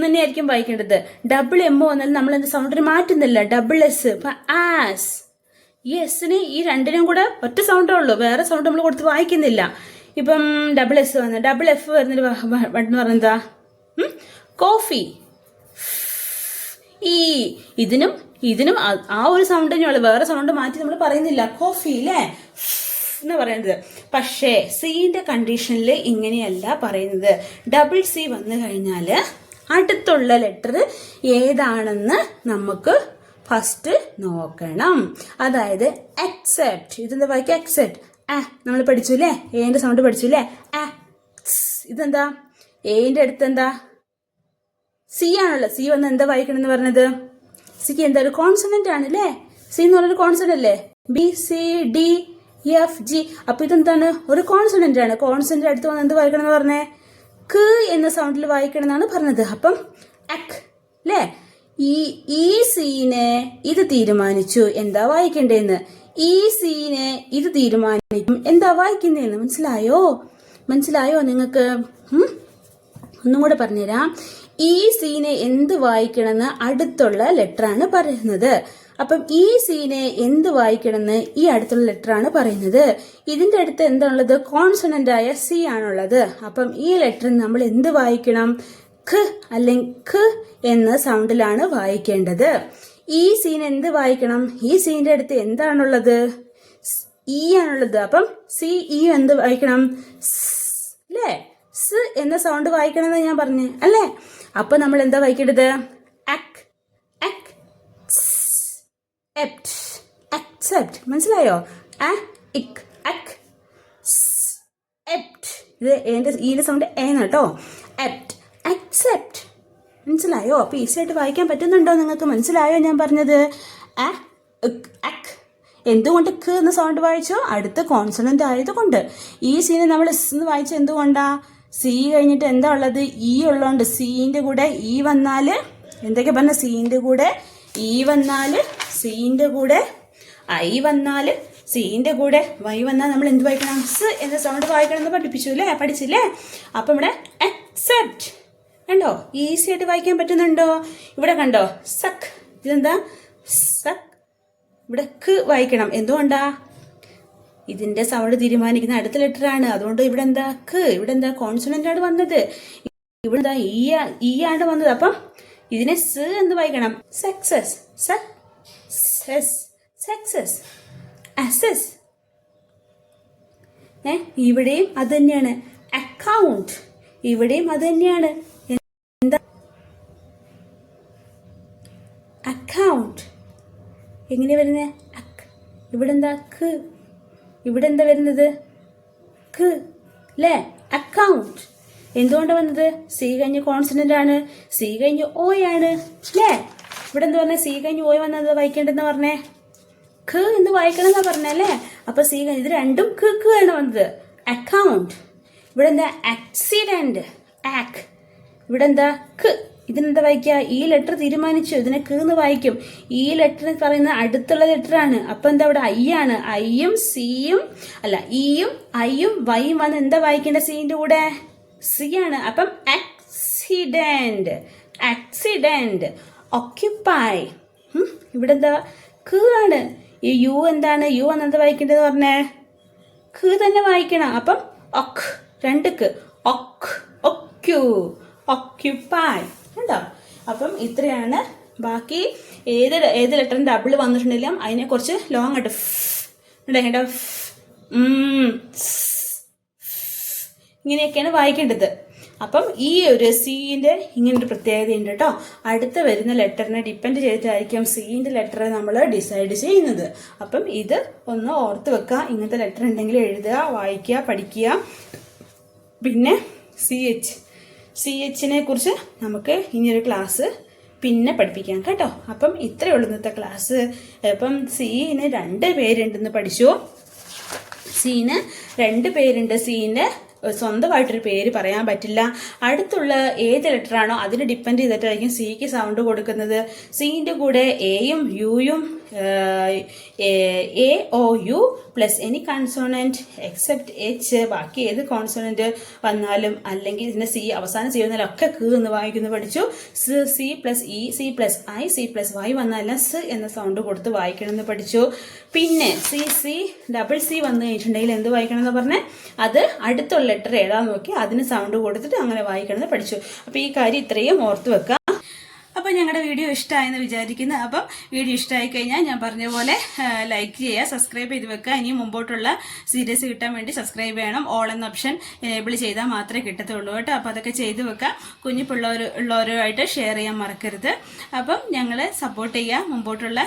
തന്നെയായിരിക്കും വായിക്കേണ്ടത്. ഡബിൾ എം വന്നാൽ നമ്മൾ എന്ത് സൗണ്ടിന് മാറ്റുന്നില്ല. Double S. ആസ്, ഈ എസിന് ഈ രണ്ടിനും കൂടെ ഒറ്റ സൗണ്ടേ ഉള്ളൂ, വേറെ സൗണ്ട് നമ്മൾ കൊടുത്ത് വായിക്കുന്നില്ല. ഇപ്പം ഡബിൾ എസ് വന്ന് ഡബിൾ എഫ് വരുന്നൊരു എന്ന് പറഞ്ഞെന്താ? കോഫി. ഈ ഇതിനും ആ ഒരു സൗണ്ട് തന്നെയുള്ളു, വേറെ സൗണ്ട് മാറ്റി നമ്മൾ പറയുന്നില്ല. കോഫി അല്ലേ എന്ന് പറയുന്നത്. പക്ഷേ സിന്റെ കണ്ടീഷനിൽ ഇങ്ങനെയല്ല പറയുന്നത്. ഡബിൾ സി വന്നു കഴിഞ്ഞാൽ അടുത്തുള്ള ലെറ്റർ ഏതാണെന്ന് നമുക്ക് ഫസ്റ്റ് നോക്കണം. അതായത് അക്സെപ്റ്റ്. ഇതെന്താ വായിക്കുക? അക്സെപ്റ്റ്. നമ്മൾ പഠിച്ചു അല്ലേ? എന്റെ സൗണ്ട് പഠിച്ചു അല്ലേ? ഇതെന്താ? എന്റെ അടുത്ത് എന്താ? സി ആണല്ലോ. സി വന്ന് എന്താ വായിക്കണം എന്ന് പറഞ്ഞത്? സിക്ക് എന്താ? ഒരു കോൺസണന്റ് ആണ് അല്ലേ? സി എന്ന് പറഞ്ഞൊരു കോൺസണന്റ് അല്ലേ? B, C, D, F, G. അപ്പൊ ഇതെന്താണ്? ഒരു കോൺസണന്റ് ആണ്. കോൺസണന്റ് അടുത്ത് വന്ന് എന്ത് വായിക്കണം എന്ന് പറഞ്ഞേ? ഖ് എന്ന സൗണ്ടിൽ വായിക്കണം എന്നാണ് പറഞ്ഞത്. അപ്പം അക് അല്ലേ? ഈ സീനെ ഇത് തീരുമാനിച്ചു എന്താ വായിക്കണ്ടേന്ന്. ഈ സീനെ ഇത് തീരുമാനിക്കും എന്താ വായിക്കുന്നതെന്ന്. മനസ്സിലായോ നിങ്ങൾക്ക്? ഒന്നും കൂടെ പറഞ്ഞുതരാം. ഈ സീനെ എന്ത് വായിക്കണമെന്ന് അടുത്തുള്ള ലെറ്റർ ആണ് പറയുന്നത്. അപ്പം ഈ സീനെ എന്ത് വായിക്കണമെന്ന് ഈ അടുത്തുള്ള ലെറ്റർ ആണ് പറയുന്നത്. ഇതിന്റെ അടുത്ത് എന്താണുള്ളത്? കോൺസണന്റ് ആയ സി ആണുള്ളത്. അപ്പം ഈ ലെറ്റർ നമ്മൾ എന്ത് വായിക്കണം? ഖ് അല്ലെങ്കിൽ ഖ് എന്ന സൗണ്ടിലാണ് വായിക്കേണ്ടത്. ഈ സീൻ എന്ത് വായിക്കണം? ഈ സീന്റെ അടുത്ത് എന്താണുള്ളത്? ഇ ആണുള്ളത്. അപ്പം സി ഇ എന്ത് വായിക്കണം? അല്ലേ? സ് എന്ന സൗണ്ട് വായിക്കണം എന്ന് ഞാൻ പറഞ്ഞു അല്ലേ? അപ്പൊ നമ്മൾ എന്താ വായിക്കേണ്ടത്? അക്, അക്, എപ്റ്റ്, അക്സെപ്റ്റ്. മനസ്സിലായോ? ഇക്, അക്, എപ്റ്റ്. ഇത് ഈന്റെ സൗണ്ട് ഏന്ന് കേട്ടോ. എപ്റ്റ്, അക്സെപ്റ്റ്. മനസ്സിലായോ? അപ്പൊ ഈസി ആയിട്ട് വായിക്കാൻ പറ്റുന്നുണ്ടോ നിങ്ങൾക്ക്? മനസ്സിലായോ ഞാൻ പറഞ്ഞത്? അക്. എന്തുകൊണ്ട് ഖ് എന്ന സൗണ്ട് വായിച്ചോ? അടുത്ത കോൺസണന്റ് ആയതുകൊണ്ട്. ഈ സീനെ നമ്മൾ സ് എന്ന് വായിച്ച എന്തുകൊണ്ടാ? സി കഴിഞ്ഞിട്ട് എന്താ ഉള്ളത്? ഇ ഉള്ളതുകൊണ്ട്. സീന്റെ കൂടെ ഇ വന്നാല് എന്തൊക്കെ പറഞ്ഞ? സീന്റെ കൂടെ ഇ വന്നാല്, സീന്റെ കൂടെ ഐ വന്നാല്, സീന്റെ കൂടെ വൈ വന്നാൽ നമ്മൾ എന്ത് വായിക്കണം? സ് എന്ന സൗണ്ട് വായിക്കണം എന്ന് പഠിപ്പിച്ചു അല്ലേ? പഠിച്ചില്ലേ? അപ്പൊ ഇവിടെ അക്സെപ്റ്റ് കണ്ടോ? ഈസി ആയിട്ട് വായിക്കാൻ പറ്റുന്നുണ്ടോ? ഇവിടെ കണ്ടോ? സക്ക്. ഇതെന്താ? സക്ക്. ഇവിടെ ഖ് വായിക്കണം. എന്തുകൊണ്ടാ? ഇതിന്റെ സൗണ്ട് തീരുമാനിക്കുന്ന അടുത്ത ലെറ്റർ ആണ്. അതുകൊണ്ട് ഇവിടെ എന്താ? ഖ്. ഇവിടെ എന്താ? കോൺസണന്റ് ആണ് വന്നത്. ഇവിടെ എന്താ? ഇ ആണ് വന്നത്. അപ്പം ഇതിനെ സ് എന്ന് വായിക്കണം. Success, success, success, assess. ഇവിടെയും അത് തന്നെയാണ്. അക്കൗണ്ട്. ഇവിടെയും അത് തന്നെയാണ്. എന്താ? അക്കൗണ്ട്. എങ്ങനെ വരുന്നത്? ഇവിടെ എന്താ? ഖ്. ഇവിടെ എന്താ വരുന്നത്? ഖ് അല്ലേ? അക്കൗണ്ട്. എന്തുകൊണ്ട് വന്നത്? സി കഴിഞ്ഞ് കോൺസണന്റ് ആണ്. സി കഴിഞ്ഞ് ഓ ആണ് അല്ലേ? ഇവിടെ എന്താ പറഞ്ഞ? സി കഴിഞ്ഞ് ഓ വന്നത് വായിക്കേണ്ടെന്ന് പറഞ്ഞേ? ഖ് എന്ന് വായിക്കണം എന്നാ പറഞ്ഞല്ലേ? അപ്പൊ സി കഴിഞ്ഞ് ഇത് രണ്ടും ഖ് ആണ് വന്നത്. അക്കൗണ്ട്. ഇവിടെ എന്താ? ആക്സിഡന്റ്. ആക് ഇവിടെ എന്താ ക്ക്, ഇതിനെന്താ വായിക്കുക? ഈ ലെറ്റർ തീരുമാനിച്ചു, ഇതിനെ ക്ക് എന്ന് വായിക്കും. ഈ ലെറ്റർ പറയുന്ന അടുത്തുള്ള ലെറ്റർ ആണ്. അപ്പൊ എന്താ ഇവിടെ ഐ ആണ്. ഐയും സിയും അല്ല, ഇയും ഐയും വൈയും വന്ന് എന്താ വായിക്കേണ്ട സീന്റെ കൂടെ? സി ആണ്. അപ്പം ആക്സിഡന്റ്, ആക്സിഡന്റ്. ഓക്യുപ്പൈ, ഇവിടെ എന്താ ക്ക് ആണ്. ഈ യു എന്താണ്? യു വന്ന് എന്താ വായിക്കേണ്ടത് പറഞ്ഞേ? ക്ക് തന്നെ വായിക്കണം. അപ്പം ഒക്ക്, രണ്ട് ക്ക്, ഒക്ക്, ഒക്യു, ഓക്യുപ്പൈ. ഉണ്ടോ? അപ്പം ഇത്രയാണ്. ബാക്കി ഏത് ലെറ്ററിന് ഡബിൾ വന്നിട്ടുണ്ടെങ്കിലും അതിനെ കുറച്ച് ലോങ് ആയിട്ട് കേട്ടോ, ഇങ്ങനെയൊക്കെയാണ് വായിക്കേണ്ടത്. അപ്പം ഈ ഒരു സീൻ്റെ ഇങ്ങനൊരു പ്രത്യേകതയുണ്ട് കേട്ടോ. അടുത്ത് വരുന്ന ലെറ്ററിനെ ഡിപ്പെൻഡ് ചെയ്തിട്ടായിരിക്കും സീൻ്റെ ലെറ്റർ നമ്മൾ ഡിസൈഡ് ചെയ്യുന്നത്. അപ്പം ഇത് ഒന്ന് ഓർത്ത് വെക്കുക. ഇങ്ങനത്തെ ലെറ്റർ ഉണ്ടെങ്കിൽ എഴുതുക, വായിക്കുക, പഠിക്കുക. പിന്നെ സി എച്ചിനെ കുറിച്ച് നമുക്ക് ഇനിയൊരു ക്ലാസ് പിന്നെ പഠിപ്പിക്കാം കേട്ടോ. അപ്പം ഇത്രയേ ഉള്ളൂ ഇന്നത്തെ ക്ലാസ്. അപ്പം സീന് 2 പേരുണ്ടെന്ന് പഠിച്ചു. സീന് 2 പേരുണ്ട്. സീന് സ്വന്തമായിട്ടൊരു പേര് പറയാൻ പറ്റില്ല. അടുത്തുള്ള ഏത് ലെറ്ററാണോ അതിന് ഡിപ്പെൻഡ് ചെയ്തിട്ടായിരിക്കും സിക്ക് സൗണ്ട് കൊടുക്കുന്നത്. സീൻ്റെ കൂടെ എയും യുയും A O U plus any consonant except H, ബാക്കി ഏത് കോൺസോണൻറ്റ് വന്നാലും അല്ലെങ്കിൽ ഇതിൻ്റെ സി അവസാനം സി വന്നാലും ഒക്കെ ക്ക് എന്ന് വായിക്കുന്നു പഠിച്ചു. C plus e, c plus i, c plus y വന്നാലും സ് എന്ന സൗണ്ട് കൊടുത്ത് വായിക്കണമെന്ന് പഠിച്ചു. പിന്നെ സി ഡബിൾ സി വന്നു കഴിഞ്ഞിട്ടുണ്ടെങ്കിൽ എന്ത് വായിക്കണം എന്ന് പറഞ്ഞാൽ അത് അടുത്തുള്ള ലെറ്റർ ഏതാന്ന് നോക്കി അതിന് സൗണ്ട് കൊടുത്തിട്ട് അങ്ങനെ വായിക്കണമെന്ന് പഠിച്ചു. അപ്പോൾ ഈ കാര്യം ഇത്രയും ഓർത്ത് വെക്കുക. അപ്പോൾ ഞങ്ങളുടെ വീഡിയോ ഇഷ്ടമായെന്ന് വിചാരിക്കുന്നു. അപ്പം വീഡിയോ ഇഷ്ടമായി കഴിഞ്ഞാൽ ഞാൻ പറഞ്ഞ പോലെ ലൈക്ക് ചെയ്യുക, സബ്സ്ക്രൈബ് ചെയ്ത് വെക്കുക. ഇനി മുമ്പോട്ടുള്ള സീരീസ് കിട്ടാൻ വേണ്ടി സബ്സ്ക്രൈബ് ചെയ്യണം. ഓൾ എന്ന ഓപ്ഷൻ എനേബിൾ ചെയ്താൽ മാത്രമേ കിട്ടത്തുള്ളൂ കേട്ടോ. അപ്പോൾ അതൊക്കെ ചെയ്ത് വെക്കുക. കുഞ്ഞു ഉള്ളവരുമായിട്ട് ഷെയർ ചെയ്യാൻ മറക്കരുത്. അപ്പം ഞങ്ങളെ സപ്പോർട്ട് ചെയ്യുക. മുമ്പോട്ടുള്ള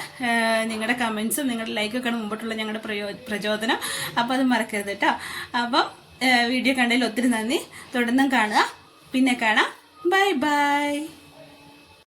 നിങ്ങളുടെ കമൻസും നിങ്ങളുടെ ലൈക്കൊക്കെയാണ് മുമ്പോട്ടുള്ള ഞങ്ങളുടെ പ്രചോദനം. അപ്പോൾ അത് മറക്കരുത് കേട്ടോ. അപ്പം വീഡിയോ കണ്ടതിൽ ഒത്തിരി നന്ദി. തുടർന്നും കാണുക. പിന്നെ കാണാം. Bye bye.